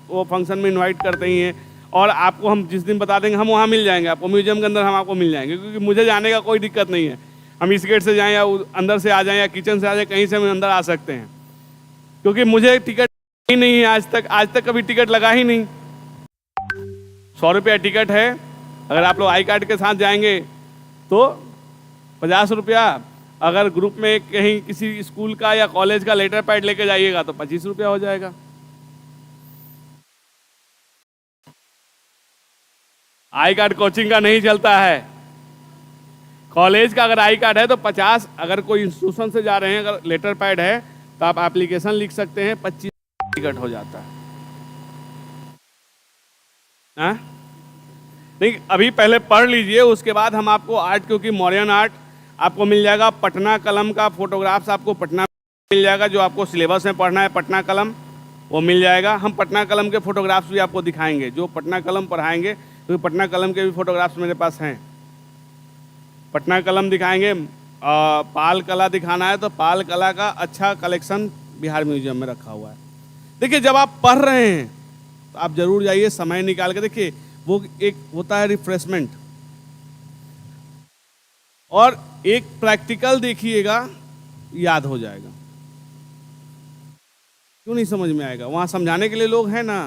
Speaker 1: वो फंक्शन में इनवाइट करते ही हैं, और आपको हम जिस दिन बता देंगे हम वहाँ मिल जाएंगे, आपको म्यूजियम के अंदर हम आपको मिल जाएंगे, क्योंकि मुझे जाने का कोई दिक्कत नहीं है। हम इस गेट से जाएँ या अंदर से आ जाएँ या किचन से आ जाएँ, कहीं से हम अंदर आ सकते हैं, क्योंकि मुझे टिकट ही नहीं है आज तक कभी टिकट लगा ही नहीं। 100 रुपया टिकट है, अगर आप लोग आई कार्ड के साथ जाएंगे तो 50 रुपया, अगर ग्रुप में कहीं किसी स्कूल का या कॉलेज का लेटर पैड लेके जाइएगा तो 25 रुपया हो जाएगा। आई कार्ड कोचिंग का नहीं चलता है, कॉलेज का अगर आई कार्ड है तो 50, अगर कोई इंस्टीट्यूशन से जा रहे हैं अगर लेटर पैड है तो आप एप्लीकेशन लिख सकते हैं, 25 टिकट हो जाता है। हाँ? नहीं, अभी पहले पढ़ लीजिए, उसके बाद हम आपको आर्ट, क्योंकि मॉडर्न आर्ट आपको मिल जाएगा, पटना कलम का फोटोग्राफ्स आपको पटना मिल जाएगा, जो आपको सिलेबस में पढ़ना है पटना कलम वो मिल जाएगा। हम पटना कलम के फोटोग्राफ्स भी आपको दिखाएंगे, जो पटना कलम पढ़ाएंगे, क्योंकि पटना कलम के भी फोटोग्राफ्स मेरे पास हैं। पटना कलम दिखाएंगे, पाल कला दिखाना है तो पाल कला का अच्छा कलेक्शन बिहार म्यूजियम में रखा हुआ है। देखिए, जब आप पढ़ रहे हैं तो आप जरूर जाइए, समय निकाल के देखिए, वो एक होता है रिफ्रेशमेंट, और एक प्रैक्टिकल देखिएगा, याद हो जाएगा। क्यों नहीं समझ में आएगा? वहाँ समझाने के लिए लोग हैं ना।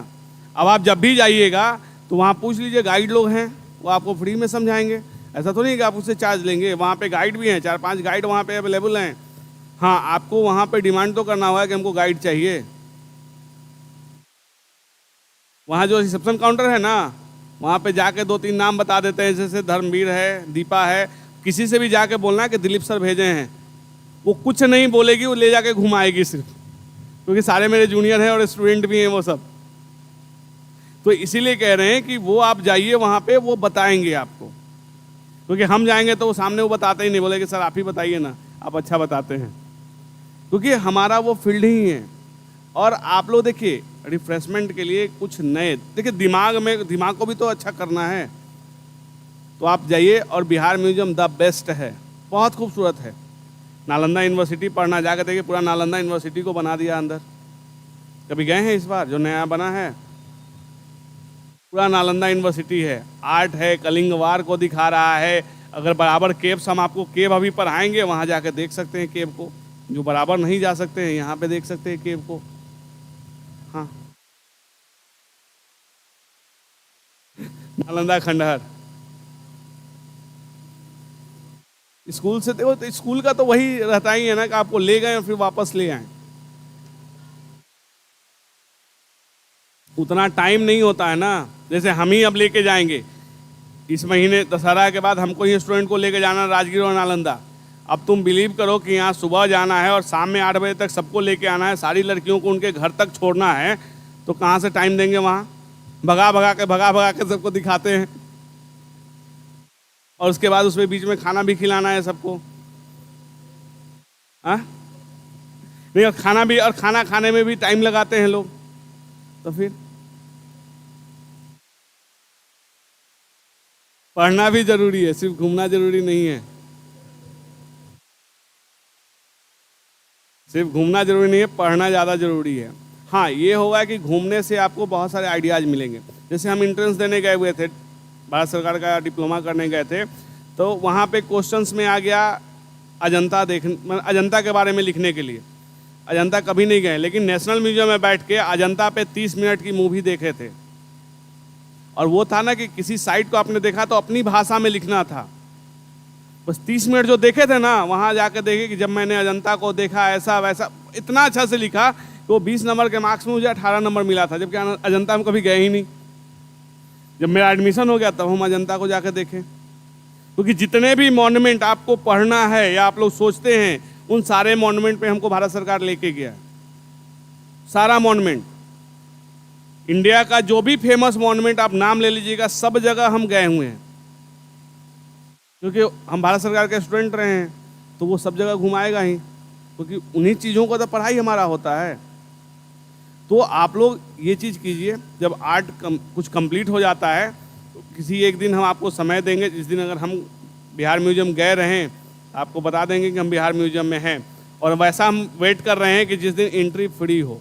Speaker 1: अब आप जब भी जाइएगा तो वहाँ पूछ लीजिए, गाइड लोग हैं, वो आपको फ्री में समझाएंगे। ऐसा तो नहीं कि आप उससे चार्ज लेंगे, वहाँ पे गाइड भी हैं, 4-5 गाइड वहाँ पे अवेलेबल हैं। हाँ, आपको वहाँ पे डिमांड तो करना होगा कि हमको गाइड चाहिए। वहाँ जो रिसेप्शन काउंटर है ना, वहाँ पे जाके 2-3 नाम बता देते हैं, जैसे धर्मवीर है, दीपा है, किसी से भी जाके बोलना है कि दिलीप सर भेजे हैं, वो कुछ नहीं बोलेगी, वो ले जाके घुमाएगी सिर्फ, क्योंकि सारे मेरे जूनियर हैं और स्टूडेंट भी हैं वो सब। तो इसीलिए कह रहे हैं कि वो आप जाइए वहाँ पे, वो बताएंगे आपको, क्योंकि हम जाएंगे तो वो सामने वो बताते ही नहीं, बोलेंगे सर आप ही बताइए ना, आप अच्छा बताते हैं, क्योंकि हमारा वो फील्ड ही है। और आप लोग देखिए, रिफ्रेशमेंट के लिए कुछ नए, देखिए दिमाग को भी तो अच्छा करना है, तो आप जाइए। और बिहार म्यूजियम द बेस्ट है, बहुत खूबसूरत है। नालंदा यूनिवर्सिटी पढ़ना, जाकर देखिए, पूरा नालंदा यूनिवर्सिटी को बना दिया अंदर। कभी गए हैं? इस बार जो नया बना है पूरा नालंदा यूनिवर्सिटी है, आर्ट है, कलिंग वार को दिखा रहा है। अगर बराबर केव्स, हम आपको केव अभी पढ़ाएंगे, वहाँ जाकर देख सकते हैं केव को, जो बराबर नहीं जा सकते हैं यहाँ पे देख सकते हैं केव को। हाँ, नालंदा खंडहर स्कूल से देखो, तो स्कूल का तो वही रहता ही है ना कि आपको ले गए और फिर वापस ले आए। उतना टाइम नहीं होता है ना, जैसे हम ही अब लेके जाएंगे इस महीने दशहरा के बाद, हमको ही स्टूडेंट को लेके जाना राजगीर और नालंदा। अब तुम बिलीव करो कि यहाँ सुबह जाना है और शाम में 8 बजे तक सबको लेके आना है, सारी लड़कियों को उनके घर तक छोड़ना है, तो कहाँ से टाइम देंगे? वहाँ भगा भगा के सबको दिखाते हैं, और उसके बाद उसमें बीच में खाना भी खिलाना है सबको। हाँ, नहीं, और खाना भी, और खाना खाने में भी टाइम लगाते हैं लोग, तो फिर पढ़ना भी जरूरी है, सिर्फ घूमना जरूरी नहीं है। सिर्फ घूमना जरूरी नहीं है, पढ़ना ज़्यादा जरूरी है। हाँ, ये होगा कि घूमने से आपको बहुत सारे आइडियाज़ मिलेंगे। जैसे हम एंट्रेंस देने गए हुए थे, भारत सरकार का डिप्लोमा करने गए थे, तो वहाँ पे क्वेश्चंस में आ गया अजंता अजंता के बारे में लिखने के लिए। अजंता कभी नहीं गए, लेकिन नेशनल म्यूजियम में बैठ के अजंता पे 30 मिनट की मूवी देखे थे। और वो था ना कि किसी साइट को आपने देखा तो अपनी भाषा में लिखना था। बस 30 मिनट जो देखे थे ना, वहाँ जाकर देखे कि जब मैंने अजंता को देखा, ऐसा वैसा, इतना अच्छा से लिखा कि वो 20 नंबर के मार्क्स में मुझे 18 नंबर मिला था, जबकि अजंता हम कभी गए ही नहीं। जब मेरा एडमिशन हो गया तब हम अजंता को जाकर देखें, क्योंकि जितने भी मॉन्यूमेंट आपको पढ़ना है या आप लोग सोचते हैं, उन सारे मॉन्यूमेंट पे हमको भारत सरकार लेके गया। सारा मॉन्यूमेंट, इंडिया का जो भी फेमस मॉन्यूमेंट आप नाम ले लीजिएगा, सब जगह हम गए हुए हैं, क्योंकि हम भारत सरकार के स्टूडेंट रहे हैं, तो वो सब जगह घुमाएगा ही, क्योंकि उन्हीं चीज़ों का तो पढ़ाई हमारा होता है। तो आप लोग ये चीज़ कीजिए, जब आर्ट कुछ कंप्लीट हो जाता है तो किसी एक दिन हम आपको समय देंगे, जिस दिन अगर हम बिहार म्यूजियम गए रहें, आपको बता देंगे कि हम बिहार म्यूजियम में हैं। और वैसा हम वेट कर रहे हैं कि जिस दिन एंट्री फ्री हो।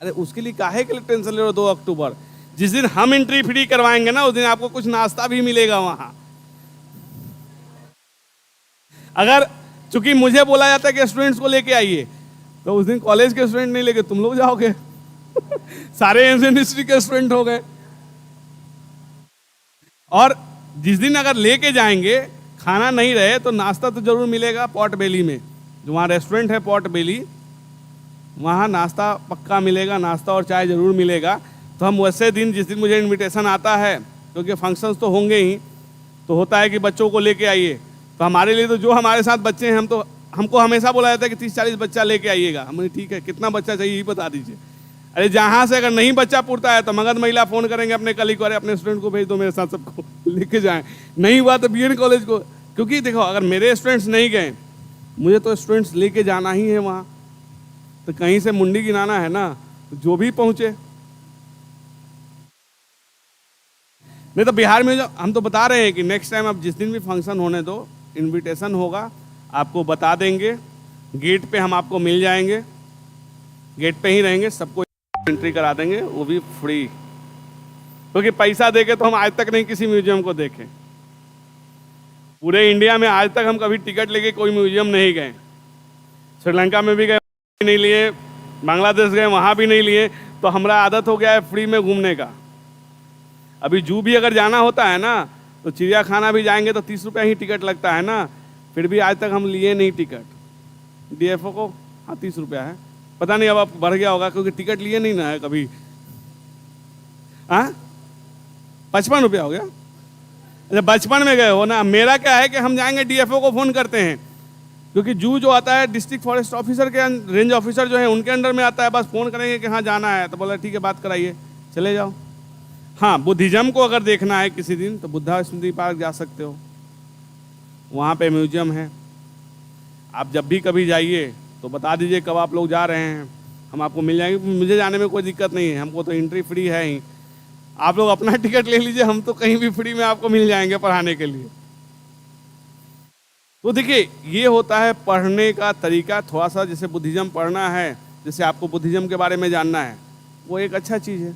Speaker 1: अरे उसके लिए काहे के लिए टेंशन ले रहे हो? 2 अक्टूबर जिस दिन हम एंट्री फ्री करवाएंगे ना, उस दिन आपको कुछ नाश्ता भी मिलेगा वहां। अगर चूंकि मुझे बोला जाता है कि स्टूडेंट्स को लेके आइए, तो उस दिन कॉलेज के स्टूडेंट नहीं लेके तुम लोग जाओगे। सारे एंशिएंट हिस्ट्री के स्टूडेंट हो गए। और जिस दिन अगर लेके जाएंगे, खाना नहीं रहे तो नाश्ता तो जरूर मिलेगा। पॉट बेली में जो वहाँ रेस्टोरेंट है पॉट बेली, वहाँ नाश्ता पक्का मिलेगा, नाश्ता और चाय जरूर मिलेगा। तो हम वैसे दिन, जिस दिन मुझे इनविटेशन आता है, क्योंकि फंक्शंस तो होंगे ही, तो होता है कि बच्चों को लेके आइए। तो हमारे लिए तो जो हमारे साथ बच्चे हैं, हमको हमेशा बोला जाता है कि 30-40 बच्चा लेके आइएगा। हमने ठीक है, कितना बच्चा चाहिए ये बता दीजिए। अरे जहाँ से अगर नहीं बच्चा पूरता है तो मगध महिला फ़ोन करेंगे अपने कलीग को, अरे अपने स्टूडेंट को भेज दो मेरे साथ, सबको लेके जाएं। नहीं हुआ तो बीएड कॉलेज को, क्योंकि देखो अगर मेरे स्टूडेंट्स नहीं गए, मुझे तो स्टूडेंट्स लेके जाना ही है वहाँ। तो कहीं से मुंडी गिनाना है ना, तो जो भी पहुँचे। नहीं तो बिहार में जो हम तो बता रहे हैं कि नेक्स्ट टाइम आप जिस दिन भी फंक्शन होने दो, इनविटेशन होगा, आपको बता देंगे। गेट पे हम आपको मिल जाएंगे, गेट पे ही रहेंगे, सबको एंट्री करा देंगे, वो भी फ्री। क्योंकि पैसा देके तो हम आज तक नहीं किसी म्यूजियम को देखे। पूरे इंडिया में आज तक हम कभी टिकट लेके कोई म्यूजियम नहीं गए। श्रीलंका में भी गए, नहीं लिए, बांग्लादेश गए, वहाँ भी नहीं लिए। तो हमारा आदत हो गया है फ्री में घूमने का। अभी जू भी अगर जाना होता है ना, तो चिड़ियाखाना भी जाएंगे तो 30 रुपया ही टिकट लगता है ना, फिर भी आज तक हम लिए नहीं टिकट। डीएफओ को हाँ 30 रुपया है, पता नहीं अब बढ़ गया होगा, क्योंकि टिकट लिए नहीं ना है कभी। हाँ 55 रुपया हो गया। अच्छा बचपन में गए हो ना। मेरा क्या है कि हम जाएंगे, डीएफओ को फ़ोन करते हैं, क्योंकि जू जो आता है डिस्ट्रिक्ट फॉरेस्ट ऑफिसर के, रेंज ऑफिसर जो है उनके अंडर में आता है। बस फ़ोन करेंगे कि हाँ जाना है, तो बोला ठीक है बात कराइए, चले जाओ। हाँ बुद्धिज्म को अगर देखना है किसी दिन, तो बुद्धा स्मृति पार्क जा सकते हो, वहाँ पे म्यूजियम है। आप जब भी कभी जाइए तो बता दीजिए कब आप लोग जा रहे हैं, हम आपको मिल जाएंगे। मुझे जाने में कोई दिक्कत नहीं है, हमको तो एंट्री फ्री है ही। आप लोग अपना टिकट ले लीजिए, हम तो कहीं भी फ्री में आपको मिल जाएंगे पढ़ाने के लिए। तो देखिए ये होता है पढ़ने का तरीका। थोड़ा सा जैसे बुद्धिज्म पढ़ना है, जैसे आपको बुद्धिज्म के बारे में जानना है, वो एक अच्छा चीज़ है।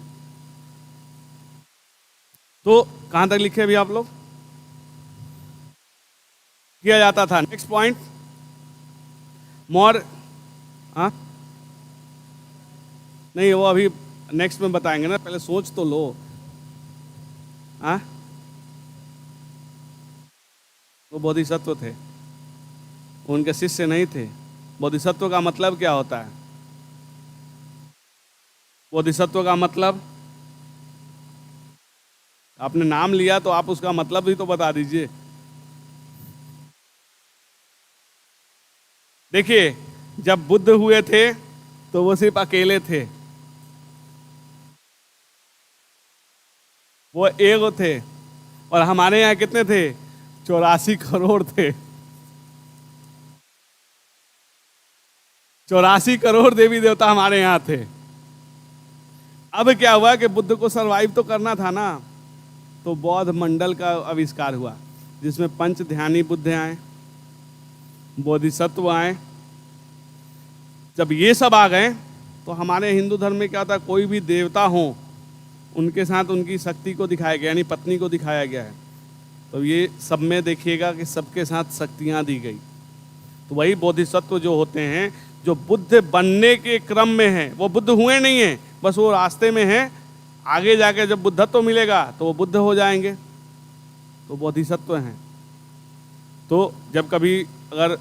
Speaker 1: तो कहाँ तक लिखे अभी आप लोग? किया जाता था। नेक्स्ट पॉइंट, मोर हाँ नहीं, वो अभी नेक्स्ट में बताएंगे ना, पहले सोच तो लो। हाँ वो बोधिसत्व थे, उनके शिष्य नहीं थे। बोधिसत्व का मतलब क्या होता है? बोधिसत्व का मतलब, आपने नाम लिया तो आप उसका मतलब भी तो बता दीजिए। देखिए जब बुद्ध हुए थे तो वो सिर्फ अकेले थे, वो एक थे। और हमारे यहाँ कितने थे? 84 करोड़ थे। 84 करोड़ देवी देवता हमारे यहाँ थे। अब क्या हुआ कि बुद्ध को सरवाइव तो करना था ना, तो बौद्ध मंडल का आविष्कार हुआ, जिसमें पंच ध्यानी बुद्ध आए, बोधिसत्व आए। जब ये सब आ गए तो हमारे हिंदू धर्म में क्या होता है, कोई भी देवता हो उनके साथ उनकी शक्ति को दिखाया गया, यानी पत्नी को दिखाया गया है। तो ये सब में देखिएगा कि सबके साथ शक्तियाँ दी गई। तो वही बोधिसत्व जो होते हैं, जो बुद्ध बनने के क्रम में हैं, वो बुद्ध हुए नहीं हैं, बस वो रास्ते में हैं। आगे जाके जब बुद्धत्व मिलेगा तो वो बुद्ध हो जाएंगे, तो बोधिसत्व हैं। तो जब कभी अगर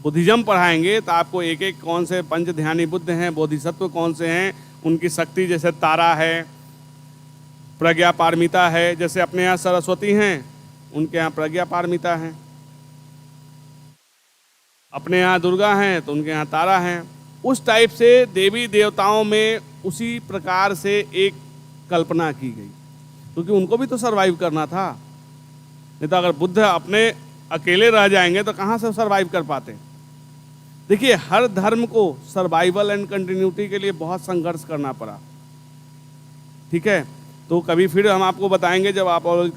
Speaker 1: बुद्धिज्म पढ़ाएंगे तो आपको एक एक कौन से पंच ध्यानी बुद्ध हैं, बोधिसत्व कौन से हैं, उनकी शक्ति, जैसे तारा है, प्रज्ञा पारमिता है। जैसे अपने यहाँ सरस्वती हैं, उनके यहाँ प्रज्ञा पारमिता है। अपने यहाँ दुर्गा हैं तो उनके यहाँ तारा हैं। उस टाइप से देवी देवताओं में उसी प्रकार से एक कल्पना की गई, क्योंकि उनको भी तो सरवाइव करना था। नहीं तो अगर बुद्ध अपने अकेले रह जाएंगे तो कहाँ से सरवाइव कर पाते। देखिए हर धर्म को सर्वाइवल एंड कंटिन्यूटी के लिए बहुत संघर्ष करना पड़ा, ठीक है। तो कभी फिर हम आपको बताएंगे जब आप और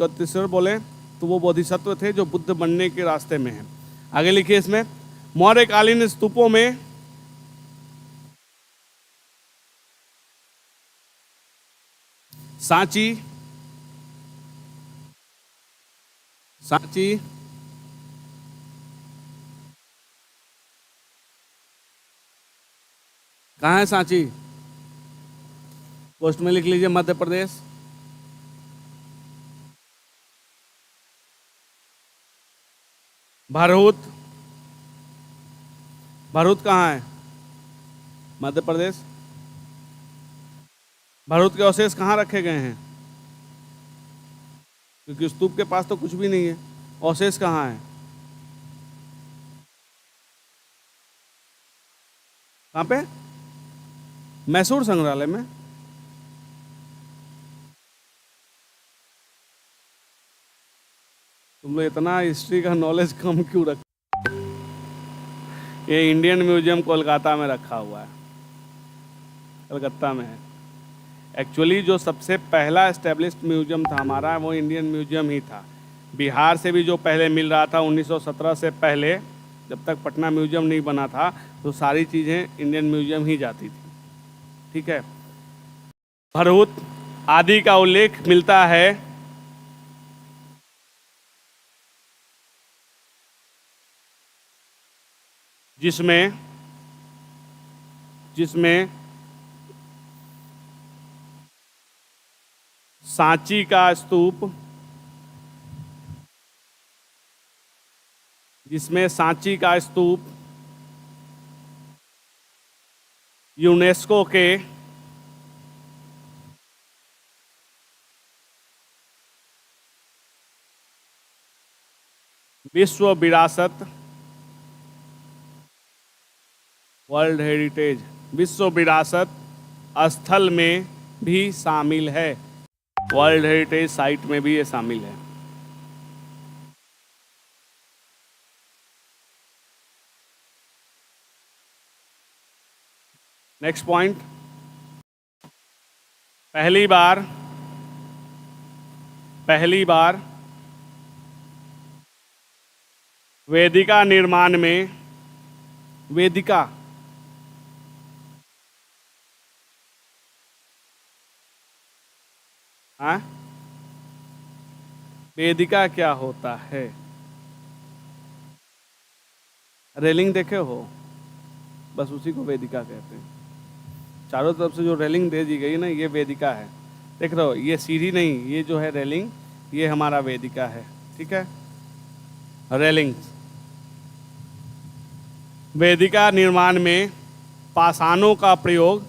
Speaker 1: बोले तो वो बोधिसत्व थे जो बुद्ध बनने के रास्ते में हैं। आगे लिखिए इसमें, मौर्यकालीन स्तूपों में सांची, सांची, कहाँ है सांची? पोस्ट में लिख लीजिए मध्य प्रदेश। भरूच, भरूच कहाँ है? मध्य प्रदेश। भरूच के अवशेष कहाँ रखे गए हैं? क्योंकि स्तूप के पास तो कुछ भी नहीं है, अवशेष कहाँ है? कहाँ पे? मैसूर संग्रहालय में। तुम लोग इतना हिस्ट्री का नॉलेज कम क्यों रख? ये इंडियन म्यूजियम कोलकाता में रखा हुआ है, कलकत्ता में है। एक्चुअली जो सबसे पहला एस्टेब्लिश्ड म्यूजियम था हमारा, वो इंडियन म्यूजियम ही था। बिहार से भी जो पहले मिल रहा था 1917 से पहले, जब तक पटना म्यूजियम नहीं बना था, तो सारी चीज़ें इंडियन म्यूजियम ही जाती थी। ठीक है। भरूच आदि का उल्लेख मिलता है जिसमें जिसमें सांची का स्तूप, जिसमें सांची का स्तूप यूनेस्को के विश्व विरासत, वर्ल्ड हेरिटेज, विश्व विरासत स्थल में भी शामिल है। वर्ल्ड हेरिटेज साइट में भी ये शामिल है। नेक्स्ट पॉइंट, पहली बार वेदिका निर्माण में, वेदिका हाँ, वेदिका क्या होता है? रेलिंग देखे हो, बस उसी को वेदिका कहते हैं। चारों तरफ से जो रेलिंग दे दी गई ना, ये वेदिका है। देख रहे हो, ये सीढ़ी नहीं, ये जो है रेलिंग, ये हमारा वेदिका है। ठीक है, रेलिंग। वेदिका निर्माण में पाषाणों का प्रयोग,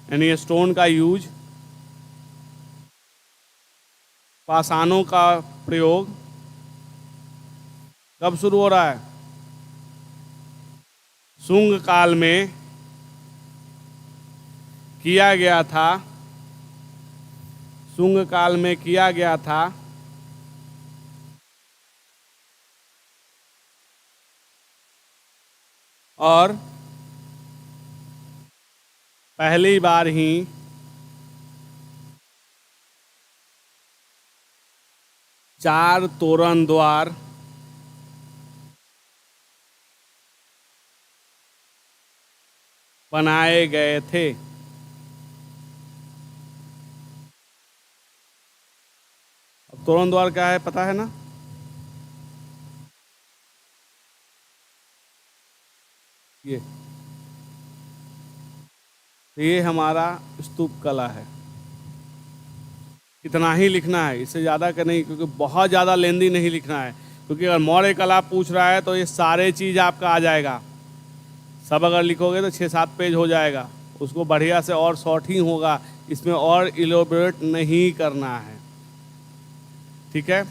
Speaker 1: यानी स्टोन का यूज, पाषाणों का प्रयोग कब शुरू हो रहा है? शुंग काल में किया गया था, शुंग काल में किया गया था। और पहली बार ही चार तोरण द्वार बनाए गए थे। अब तोरण द्वार क्या है पता है ना? ये हमारा स्तूप कला है। इतना ही लिखना है, इससे ज़्यादा का नहीं, क्योंकि बहुत ज़्यादा लेंदी नहीं लिखना है। क्योंकि अगर मौर्य कला पूछ रहा है तो ये सारे चीज़ आपका आ जाएगा। सब अगर लिखोगे तो 6-7 पेज हो जाएगा। उसको बढ़िया से और शॉर्ट ही होगा, इसमें और इलोबरेट नहीं करना है। ठीक है।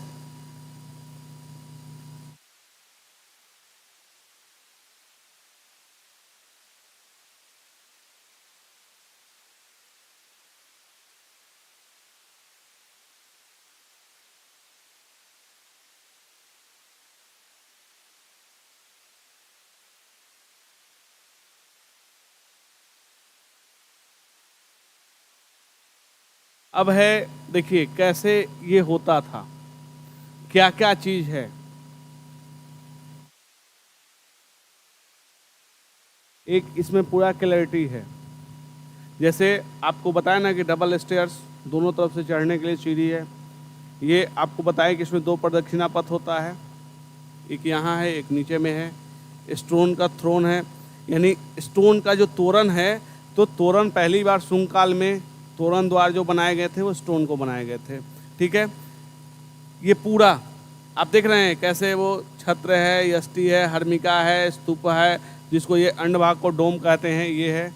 Speaker 1: अब है, देखिए कैसे ये होता था। क्या क्या चीज है। एक इसमें पूरा क्लैरिटी है। जैसे आपको बताया ना कि डबल स्टेयर्स, दोनों तरफ से चढ़ने के लिए सीढ़ी है। ये आपको बताया कि इसमें 2 प्रदक्षिणा पथ होता है, एक यहाँ है एक नीचे में है। स्टोन का थ्रोन है, यानी स्टोन का जो तोरण है, तो तोरण पहली बार शुंग काल में तोरण द्वार जो बनाए गए थे वो स्टोन को बनाए गए थे। ठीक है, ये पूरा आप देख रहे हैं कैसे वो छत्र है, यष्टि है, हर्मिका है, स्तूप है, जिसको ये अंडभाग को डोम कहते हैं, ये है।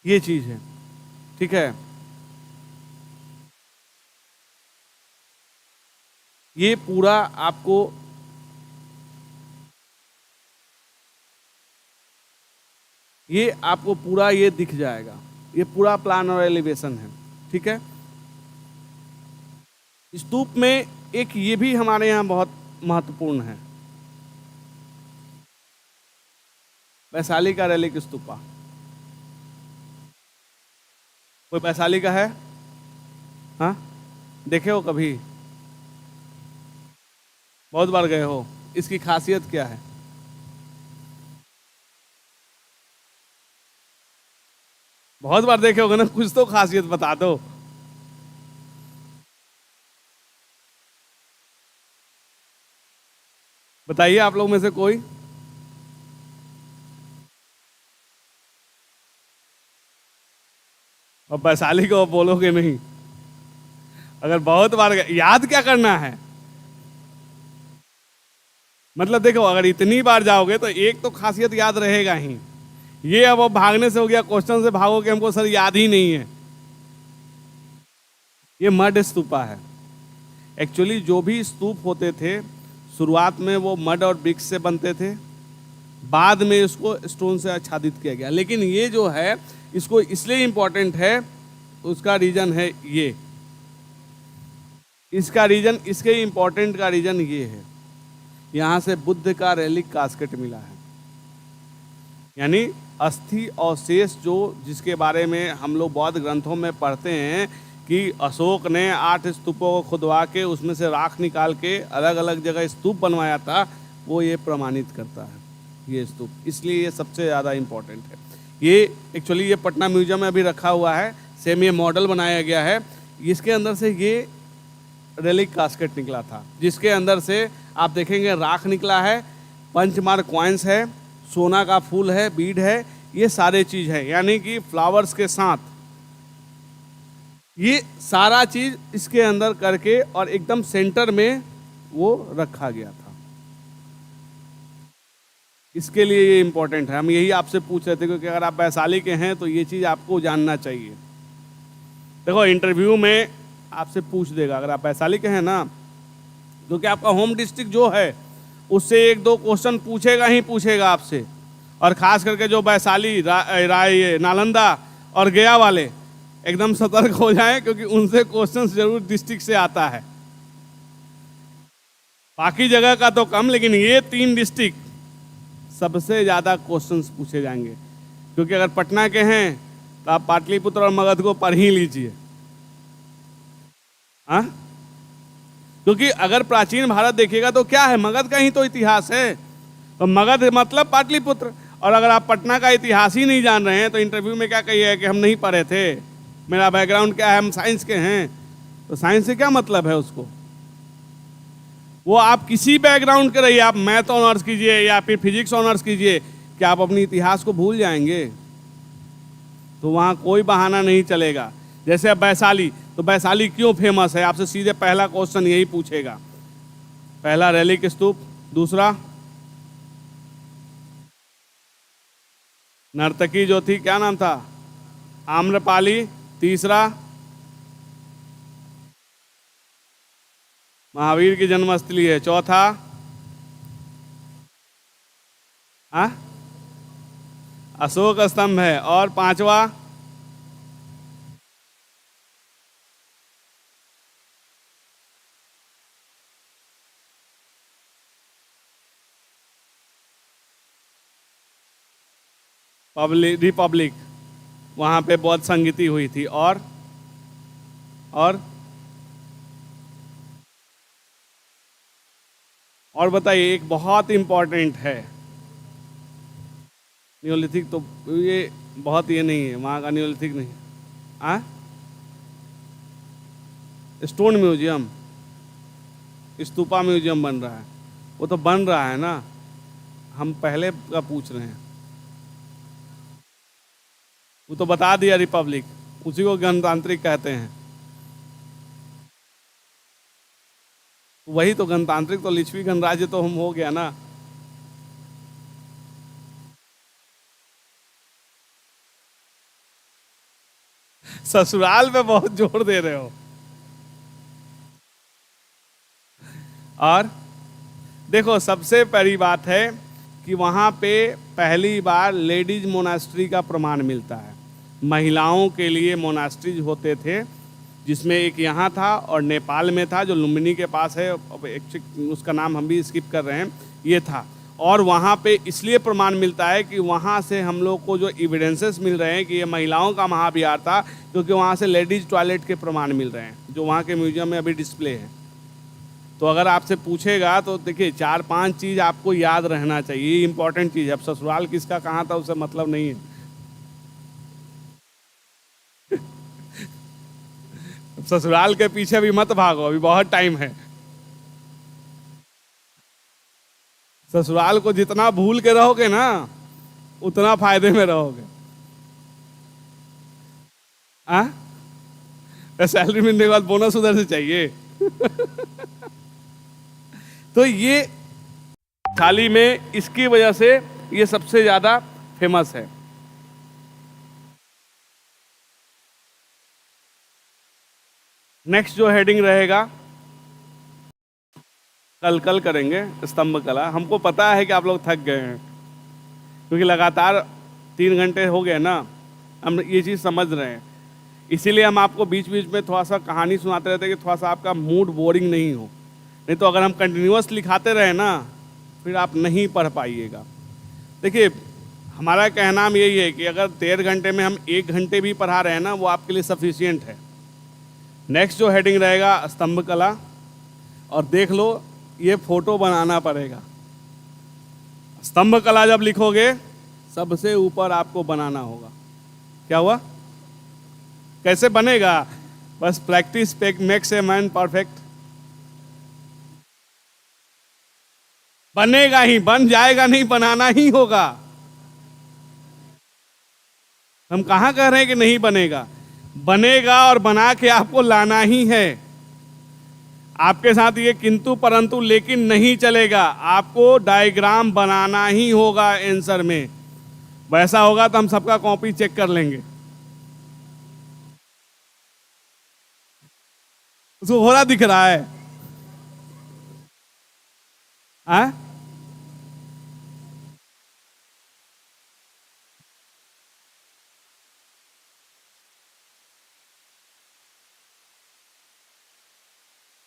Speaker 1: ये चीज है। ठीक है, ये पूरा आपको पूरा ये दिख जाएगा। ये पूरा प्लान और एलिवेशन है। ठीक है, स्तूप में एक ये भी हमारे यहाँ बहुत महत्वपूर्ण है, वैशाली का रेलिक स्तूपा। कोई वैशाली का है? हाँ, देखे हो कभी? बहुत बार गए हो? इसकी खासियत क्या है? बहुत बार देखे होगे ना, कुछ तो खासियत बता दो। बताइए आप लोग में से कोई। और वैशाली को बोलोगे नहीं? अगर बहुत बार याद क्या करना है, मतलब देखो अगर इतनी बार जाओगे तो एक तो खासियत याद रहेगा ही। ये अब भागने से हो गया, क्वेश्चन से भागोगे हमको सर याद ही नहीं है। ये मड स्तूपा है। एक्चुअली जो भी स्तूप होते थे शुरुआत में वो मड और ब्रिक्स से बनते थे, बाद में इसको स्टोन से आच्छादित किया गया। लेकिन ये जो है इसको इसलिए इंपॉर्टेंट है, उसका रीजन है ये, इसका रीजन, इसके इंपॉर्टेंट का रीजन ये है, यहाँ से बुद्ध का रेलिक कास्केट मिला है। यानी अस्थि अवशेष जो, जिसके बारे में हम लोग बौद्ध ग्रंथों में पढ़ते हैं कि अशोक ने 8 स्तूपों को खुदवा के उसमें से राख निकाल के अलग अलग जगह स्तूप बनवाया था, वो ये प्रमाणित करता है ये स्तूप। इसलिए ये सबसे ज़्यादा इम्पोर्टेंट है। ये एक्चुअली ये पटना म्यूजियम में अभी रखा हुआ है, सेम ये मॉडल बनाया गया है। इसके अंदर से ये रेलिक कास्केट निकला था, जिसके अंदर से आप देखेंगे राख निकला है, पंचमार्क कॉइन्स है, सोना का फूल है, बीड है, ये सारे चीज है। यानी कि फ्लावर्स के साथ ये सारा चीज इसके अंदर करके और एकदम सेंटर में वो रखा गया था। इसके लिए ये इंपॉर्टेंट है। हम यही आपसे पूछ रहे थे क्योंकि अगर आप वैशाली के हैं तो ये चीज आपको जानना चाहिए। देखो इंटरव्यू में आपसे पूछ देगा, अगर आप वैशाली के हैं ना, क्योंकि आपका होम डिस्ट्रिक्ट जो है उससे 1-2 क्वेश्चन पूछेगा ही पूछेगा आपसे। और खास करके जो वैशाली, राय, नालंदा और गया वाले एकदम सतर्क हो जाएं, क्योंकि उनसे क्वेश्चन जरूर डिस्ट्रिक्ट से आता है। बाकी जगह का तो कम, लेकिन ये 3 डिस्ट्रिक्ट सबसे ज़्यादा क्वेश्चंस पूछे जाएंगे। क्योंकि अगर पटना के हैं तो आप पाटलिपुत्र और मगध को पढ़ ही लीजिए। हाँ, क्योंकि अगर प्राचीन भारत देखिएगा तो क्या है, मगध का ही तो इतिहास है। तो मगध मतलब पाटलिपुत्र। और अगर आप पटना का इतिहास ही नहीं जान रहे हैं तो इंटरव्यू में क्या कहिए कि हम नहीं पढ़े थे, मेरा बैकग्राउंड क्या है, हम साइंस के हैं। तो साइंस से क्या मतलब है उसको? वो आप किसी बैकग्राउंड के रहिए, आप मैथ ऑनर्स कीजिए या फिर फिजिक्स ऑनर्स कीजिए, क्या आप अपनी इतिहास को भूल जाएंगे? तो वहाँ कोई बहाना नहीं चलेगा। जैसे अब वैशाली, तो वैशाली क्यों फेमस है, आपसे सीधे पहला क्वेश्चन यही पूछेगा। पहला रेलिक स्तूप, दूसरा नर्तकी जो थी क्या नाम था, आम्रपाली, तीसरा महावीर की जन्मस्थली है, चौथा अशोक स्तंभ है, और पांचवा रिपब्लिक, वहाँ पे बौद्ध संगीति हुई थी। और बताइए, एक बहुत इंपॉर्टेंट है, नियोलिथिक तो ये बहुत ये नहीं है, वहाँ का नियोलिथिक नहीं है। स्टोन म्यूजियम, स्तूपा म्यूजियम बन रहा है, वो तो बन रहा है ना, हम पहले का पूछ रहे हैं। वो तो बता दिया रिपब्लिक, उसी को गणतांत्रिक कहते हैं। वही तो गणतांत्रिक, तो लिच्छवी गणराज्य तो हम हो गया ना। ससुराल पे बहुत जोर दे रहे हो। और देखो, सबसे पहली बात है कि वहाँ पे पहली बार लेडीज मोनास्ट्री का प्रमाण मिलता है। महिलाओं के लिए मोनास्ट्रीज होते थे, जिसमें एक यहाँ था और नेपाल में था जो लुम्बिनी के पास है, उसका नाम हम भी स्किप कर रहे हैं, ये था। और वहाँ पे इसलिए प्रमाण मिलता है कि वहाँ से हम लोग को जो एविडेंसेस मिल रहे हैं कि ये महिलाओं का महाविहार था, क्योंकि वहाँ से लेडीज टॉयलेट के प्रमाण मिल रहे हैं, जो वहाँ के म्यूजियम में अभी डिस्प्ले है। तो अगर आपसे पूछेगा तो देखिए, 4-5 चीज़ आपको याद रहना चाहिए, ये इंपॉर्टेंट चीज़ है। अब ससुराल किसका कहाँ था उससे मतलब नहीं है। ससुराल के पीछे भी मत भागो, अभी बहुत टाइम है। ससुराल को जितना भूल के रहोगे ना, उतना फायदे में रहोगे। सैलरी मिलने के बाद बोनस उधर से चाहिए। तो ये थाली में इसकी वजह से ये सबसे ज्यादा फेमस है। नेक्स्ट जो हेडिंग रहेगा, कल करेंगे स्तंभ कला। हमको पता है कि आप लोग थक गए हैं, क्योंकि लगातार 3 घंटे हो गए ना, हम ये चीज़ समझ रहे हैं। इसीलिए हम आपको बीच बीच में थोड़ा सा कहानी सुनाते रहते हैं कि थोड़ा सा आपका मूड बोरिंग नहीं हो। नहीं तो अगर हम कंटिन्यूअस लिखाते रहे ना, फिर आप नहीं पढ़ पाइएगा। देखिए, हमारा कहना यही है कि अगर 13 घंटे में हम 1 घंटे भी पढ़ा रहे हैं ना, वो आपके लिए सफिशियंट है। नेक्स्ट जो हेडिंग रहेगा, स्तंभ कला। और देख लो, ये फोटो बनाना पड़ेगा। स्तंभ कला जब लिखोगे, सबसे ऊपर आपको बनाना होगा। क्या हुआ? कैसे बनेगा? बस practice makes a man perfect. बनेगा ही, बन जाएगा नहीं, बनाना ही होगा। हम कहां कह रहे हैं कि नहीं बनेगा? बनेगा, और बना के आपको लाना ही है। आपके साथ ये किंतु परंतु लेकिन नहीं चलेगा, आपको डायग्राम बनाना ही होगा आंसर में। वैसा होगा तो हम सबका कॉपी चेक कर लेंगे। उसको हो रहा दिख रहा है?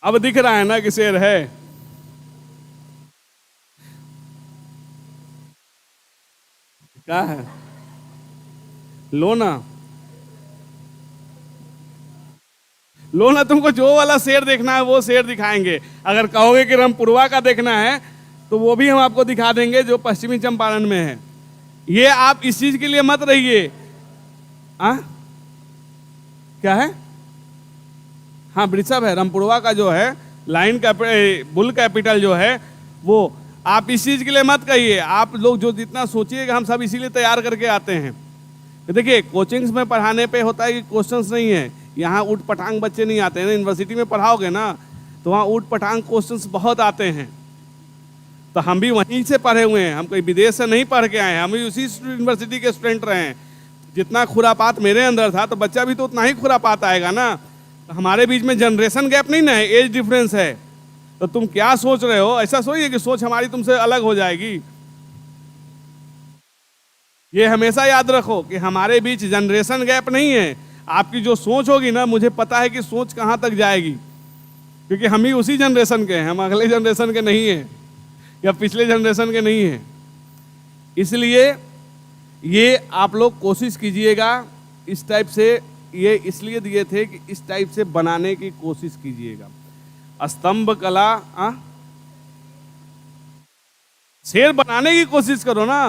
Speaker 1: अब दिख रहा है ना कि शेर है? क्या है? लो ना, लो ना, तुमको जो वाला शेर देखना है वो शेर दिखाएंगे। अगर कहोगे कि रामपुरवा का देखना है तो वो भी हम आपको दिखा देंगे, जो पश्चिमी चंपारण में है। ये आप इस चीज के लिए मत रहिए। क्या है? हाँ, वृषभ है। रामपुरवा का जो है बुल कैपिटल जो है, वो आप इस चीज के लिए मत कहिए। आप लोग जो जितना सोचिएगा, हम सब इसीलिए तैयार करके आते हैं। देखिए, कोचिंग्स में पढ़ाने पे होता है कि क्वेश्चंस नहीं है, यहाँ ऊट पटांग बच्चे नहीं आते हैं ना। यूनिवर्सिटी में पढ़ाओगे ना तो वहाँ ऊट पटांग क्वेश्चंस बहुत आते हैं। तो हम भी वहीं से पढ़े हुए हैं, हम कोई विदेश से नहीं पढ़ के आए हैं, हम भी उसी यूनिवर्सिटी के स्टूडेंट रहे हैं। जितना खुरापात मेरे अंदर था, तो बच्चा भी तो उतना ही खुरापात आएगा ना। तो हमारे बीच में जनरेशन गैप नहीं ना है, एज डिफरेंस है। तो तुम क्या सोच रहे हो? ऐसा सोचिए कि सोच हमारी तुमसे अलग हो जाएगी। ये हमेशा याद रखो कि हमारे बीच जनरेशन गैप नहीं है। आपकी जो सोच होगी ना, मुझे पता है कि सोच कहाँ तक जाएगी, क्योंकि हम ही उसी जनरेशन के हैं, हम अगले जनरेशन के नहीं हैं या पिछले जनरेशन के नहीं हैं। इसलिए ये आप लोग कोशिश कीजिएगा इस टाइप से, ये इसलिए दिए थे कि इस टाइप से बनाने की कोशिश कीजिएगा। स्तंभ कला, शेर बनाने की कोशिश करो ना,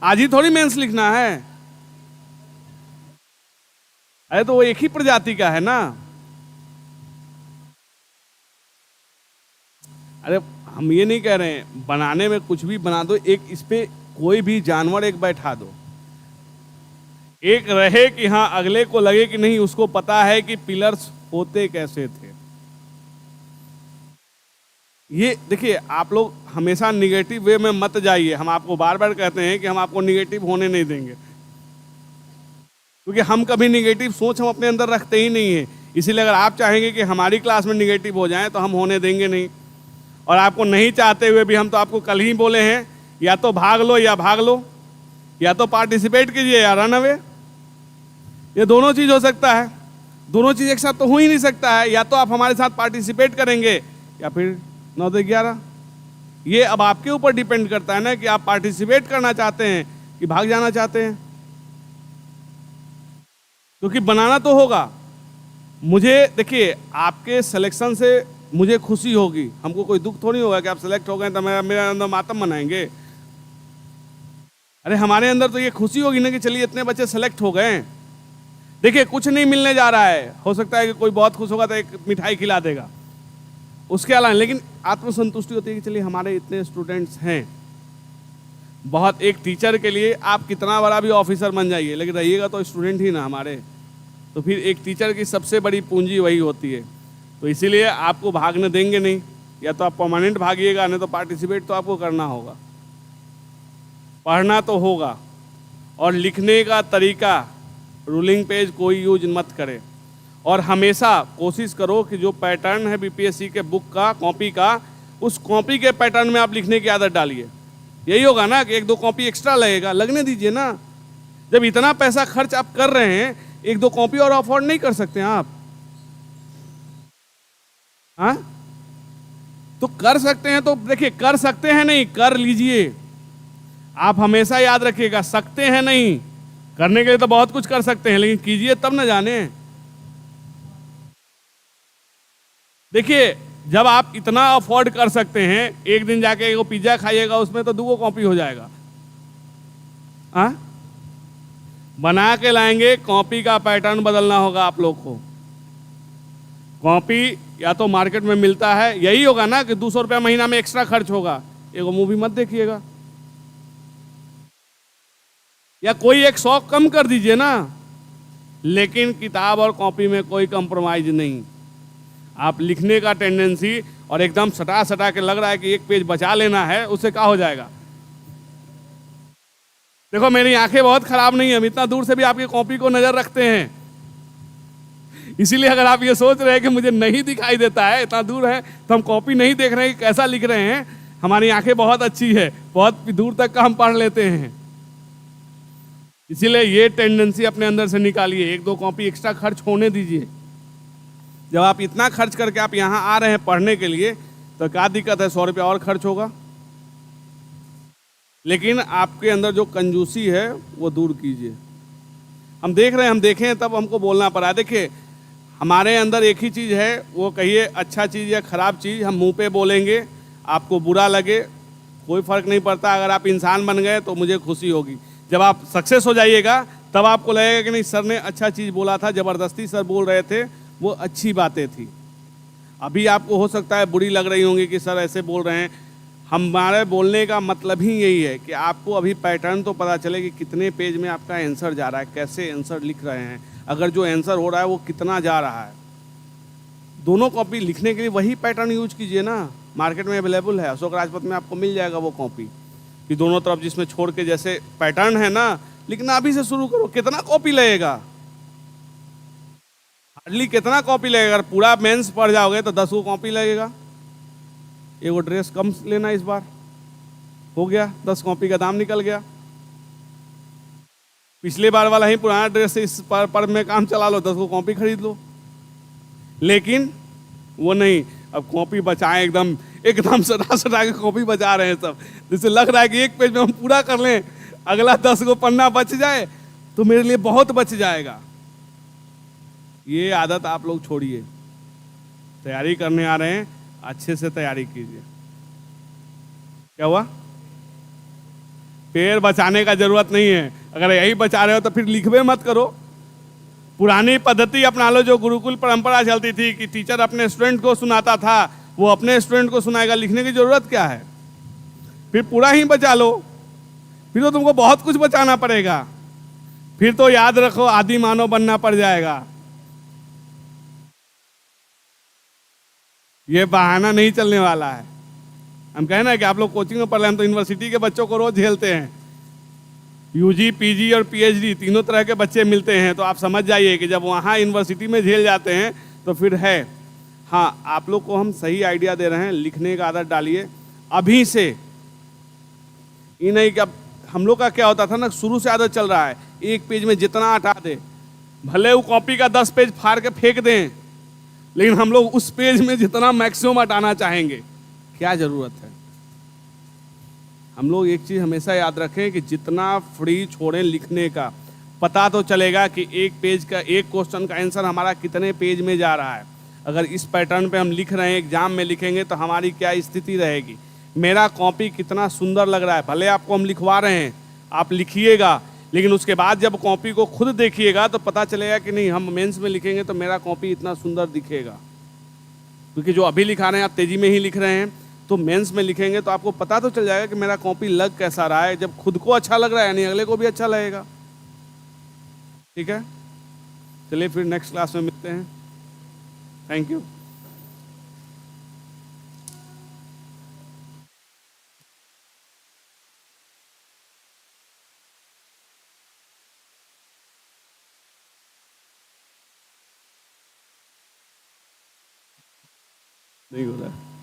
Speaker 1: आज ही थोड़ी मेंस लिखना है। अरे तो वो एक ही प्रजाति का है ना। अरे हम ये नहीं कह रहे हैं बनाने में कुछ भी बना दो, एक इस पे कोई भी जानवर एक बैठा दो, एक रहे कि हाँ अगले को लगे कि नहीं उसको पता है कि पिलर्स होते कैसे थे। ये देखिए, आप लोग हमेशा निगेटिव वे में मत जाइए। हम आपको बार बार कहते हैं कि हम आपको निगेटिव होने नहीं देंगे, क्योंकि हम कभी निगेटिव सोच हम अपने अंदर रखते ही नहीं है। इसीलिए अगर आप चाहेंगे कि हमारी क्लास में निगेटिव हो जाए तो हम होने देंगे नहीं। और आपको नहीं चाहते हुए भी हम तो आपको कल ही बोले हैं, या तो भाग लो या भाग लो, या तो पार्टिसिपेट कीजिए या रन अवे। ये दोनों चीज हो सकता है, दोनों चीज एक साथ तो हो ही नहीं सकता है। या तो आप हमारे साथ पार्टिसिपेट करेंगे या फिर 9 से 11। ये अब आपके ऊपर डिपेंड करता है ना कि आप पार्टिसिपेट करना चाहते हैं कि भाग जाना चाहते हैं, क्योंकि बनाना तो होगा। मुझे देखिए, आपके सिलेक्शन से मुझे खुशी होगी, हमको कोई दुख थोड़ी होगा कि आप सेलेक्ट हो गए तो मेरे अंदर मातम मनाएंगे। अरे हमारे अंदर तो ये खुशी होगी ना कि चलिए इतने बच्चे सेलेक्ट हो गए। देखिए कुछ नहीं मिलने जा रहा है, हो सकता है कि कोई बहुत खुश होगा तो एक मिठाई खिला देगा, उसके अलावा, लेकिन आत्मसंतुष्टि होती है कि चलिए हमारे इतने स्टूडेंट्स हैं। बहुत एक टीचर के लिए आप कितना बड़ा भी ऑफिसर बन जाइए, लेकिन रहिएगा तो स्टूडेंट ही ना हमारे। तो फिर एक टीचर की सबसे बड़ी पूंजी वही होती है। तो इसीलिए आपको भागने देंगे नहीं, या तो आप परमानेंट भागिएगा, नहीं तो पार्टिसिपेट तो आपको करना होगा, पढ़ना तो होगा। और लिखने का तरीका, रूलिंग पेज कोई यूज मत करें। और हमेशा कोशिश करो कि जो पैटर्न है बीपीएससी के बुक का, कॉपी का, उस कॉपी के पैटर्न में आप लिखने की आदत डालिए। यही होगा ना कि 1-2 कॉपी एक्स्ट्रा लगेगा, लगने दीजिए ना। जब इतना पैसा खर्च आप कर रहे हैं, 1-2 कॉपी और अफोर्ड नहीं कर सकते हैं आप? हाँ, तो कर सकते हैं तो देखिए, कर सकते हैं नहीं, कर लीजिए। आप हमेशा याद रखिएगा, सकते हैं नहीं, करने के लिए तो बहुत कुछ कर सकते हैं, लेकिन कीजिए तब न जाने। देखिए, जब आप इतना अफोर्ड कर सकते हैं, एक दिन जाके एगो पिज्जा खाइएगा, उसमें तो 2 कॉपी हो जाएगा। हाँ, बना के लाएंगे, कॉपी का पैटर्न बदलना होगा आप लोग को। कॉपी या तो मार्केट में मिलता है, यही होगा ना कि 200 रुपया महीना में एक्स्ट्रा खर्च होगा, एगो मूवी मत देखिएगा, या कोई एक शौक कम कर दीजिए ना। लेकिन किताब और कॉपी में कोई कंप्रोमाइज नहीं। आप लिखने का टेंडेंसी, और एकदम सटा सटा के लग रहा है कि एक पेज बचा लेना है, उससे क्या हो जाएगा। देखो मेरी आंखें बहुत खराब नहीं है, हम इतना दूर से भी आपकी कॉपी को नजर रखते हैं। इसीलिए अगर आप ये सोच रहे हैं कि मुझे नहीं दिखाई देता है, इतना दूर है तो हम कॉपी नहीं देख रहे हैं कैसा लिख रहे हैं, हमारी आंखें बहुत अच्छी है, बहुत दूर तक का हम पढ़ लेते हैं। इसीलिए ये टेंडेंसी अपने अंदर से निकालिए, 1-2 कॉपी एक्स्ट्रा खर्च होने दीजिए। जब आप इतना खर्च करके आप यहाँ आ रहे हैं पढ़ने के लिए, तो क्या दिक्कत है, 100 रुपया और खर्च होगा। लेकिन आपके अंदर जो कंजूसी है वो दूर कीजिए। हम देख रहे हैं, हम देखें तब हमको बोलना पड़ा। देखिए हमारे अंदर एक ही चीज़ है, वो कहिए अच्छा चीज़ या खराब चीज़, हम मुंह पे बोलेंगे, आपको बुरा लगे कोई फ़र्क नहीं पड़ता। अगर आप इंसान बन गए तो मुझे खुशी होगी। जब आप सक्सेस हो जाइएगा तब आपको लगेगा कि नहीं सर ने अच्छा चीज़ बोला था, ज़बरदस्ती सर बोल रहे थे, वो अच्छी बातें थी। अभी आपको हो सकता है बुरी लग रही होंगी कि सर ऐसे बोल रहे हैं। हमारे बोलने का मतलब ही यही है कि आपको अभी पैटर्न तो पता चले कि कितने पेज में आपका आंसर जा रहा है, कैसे आंसर लिख रहे हैं, अगर जो आंसर हो रहा है वो कितना जा रहा है। दोनों कॉपी लिखने के लिए वही पैटर्न यूज कीजिए ना, मार्केट में अवेलेबल है, अशोक राजपथ में आपको मिल जाएगा वो कॉपी कि दोनों तरफ जिसमें छोड़ के जैसे पैटर्न है ना, लिखना अभी से शुरू करो। कितना कॉपी लगेगा, हार्डली कितना कॉपी लगेगा। अगर पूरा मेंस पढ़ जाओगे तो 10 को कॉपी लगेगा। एगो ड्रेस कम लेना, इस बार हो गया 10 कॉपी का दाम निकल गया। पिछले बार वाला ही पुराना ड्रेस इस पर में काम चला लो, 10 को कॉपी खरीद लो। लेकिन वो नहीं, अब कॉपी बचाएं, एकदम सटा सटा के कॉपी बचा रहे हैं सब, जिससे लग रहा है कि एक पेज में हम पूरा कर लें अगला 10 को पन्ना बच जाए तो मेरे लिए बहुत बच जाएगा। ये आदत आप लोग छोड़िए। तैयारी करने आ रहे हैं, अच्छे से तैयारी कीजिए। क्या हुआ? पेड़ बचाने का जरूरत नहीं है। अगर यही बचा रहे हो तो फिर लिखवे मत करो। पुरानी पद्धति अपना लो, जो गुरुकुल परंपरा चलती थी कि टीचर अपने स्टूडेंट को सुनाता था, वो अपने स्टूडेंट को सुनाएगा। लिखने की जरूरत क्या है? फिर पूरा ही बचा लो, फिर तो तुमको बहुत कुछ बचाना पड़ेगा। फिर तो याद रखो आदि मानव बनना पड़ जाएगा। ये बहाना नहीं चलने वाला है। हम कहें ना कि आप लोग कोचिंग में पढ़ रहे हैं, हम तो यूनिवर्सिटी के बच्चों को रोज झेलते हैं। यूजी, पीजी और पीएचडी तीनों तरह के बच्चे मिलते हैं, तो आप समझ जाइए कि जब वहाँ यूनिवर्सिटी में झेल जाते हैं तो फिर है। हाँ, आप लोग को हम सही आइडिया दे रहे हैं, लिखने का आदत डालिए अभी से। ये नहीं कि अब हम लोग का क्या होता था ना, शुरू से आदत चल रहा है, एक पेज में जितना हटा दे, भले वो कॉपी का 10 पेज फाड़ के फेंक दें, लेकिन हम लोग उस पेज में जितना मैक्सिमम हटाना चाहेंगे। क्या जरूरत है? हम लोग एक चीज हमेशा याद रखें कि जितना फ्री छोड़ें लिखने का, पता तो चलेगा कि एक पेज का, एक क्वेश्चन का आंसर हमारा कितने पेज में जा रहा है। अगर इस पैटर्न पे हम लिख रहे हैं, एग्जाम में लिखेंगे तो हमारी क्या स्थिति रहेगी। मेरा कॉपी कितना सुंदर लग रहा है, भले आपको हम लिखवा रहे हैं, आप लिखिएगा, लेकिन उसके बाद जब कॉपी को खुद देखिएगा तो पता चलेगा कि नहीं, हम मेंस में लिखेंगे तो मेरा कॉपी इतना सुंदर दिखेगा। क्योंकि जो अभी लिखा रहे हैं आप तेजी में ही लिख रहे हैं, तो मेंस में लिखेंगे तो आपको पता तो चल जाएगा कि मेरा कॉपी लग कैसा रहा है। जब खुद को अच्छा लग रहा है, नहीं अगले को भी अच्छा लगेगा। ठीक है, चलिए फिर नेक्स्ट क्लास में मिलते हैं। Thank you. नहीं हो रहा है।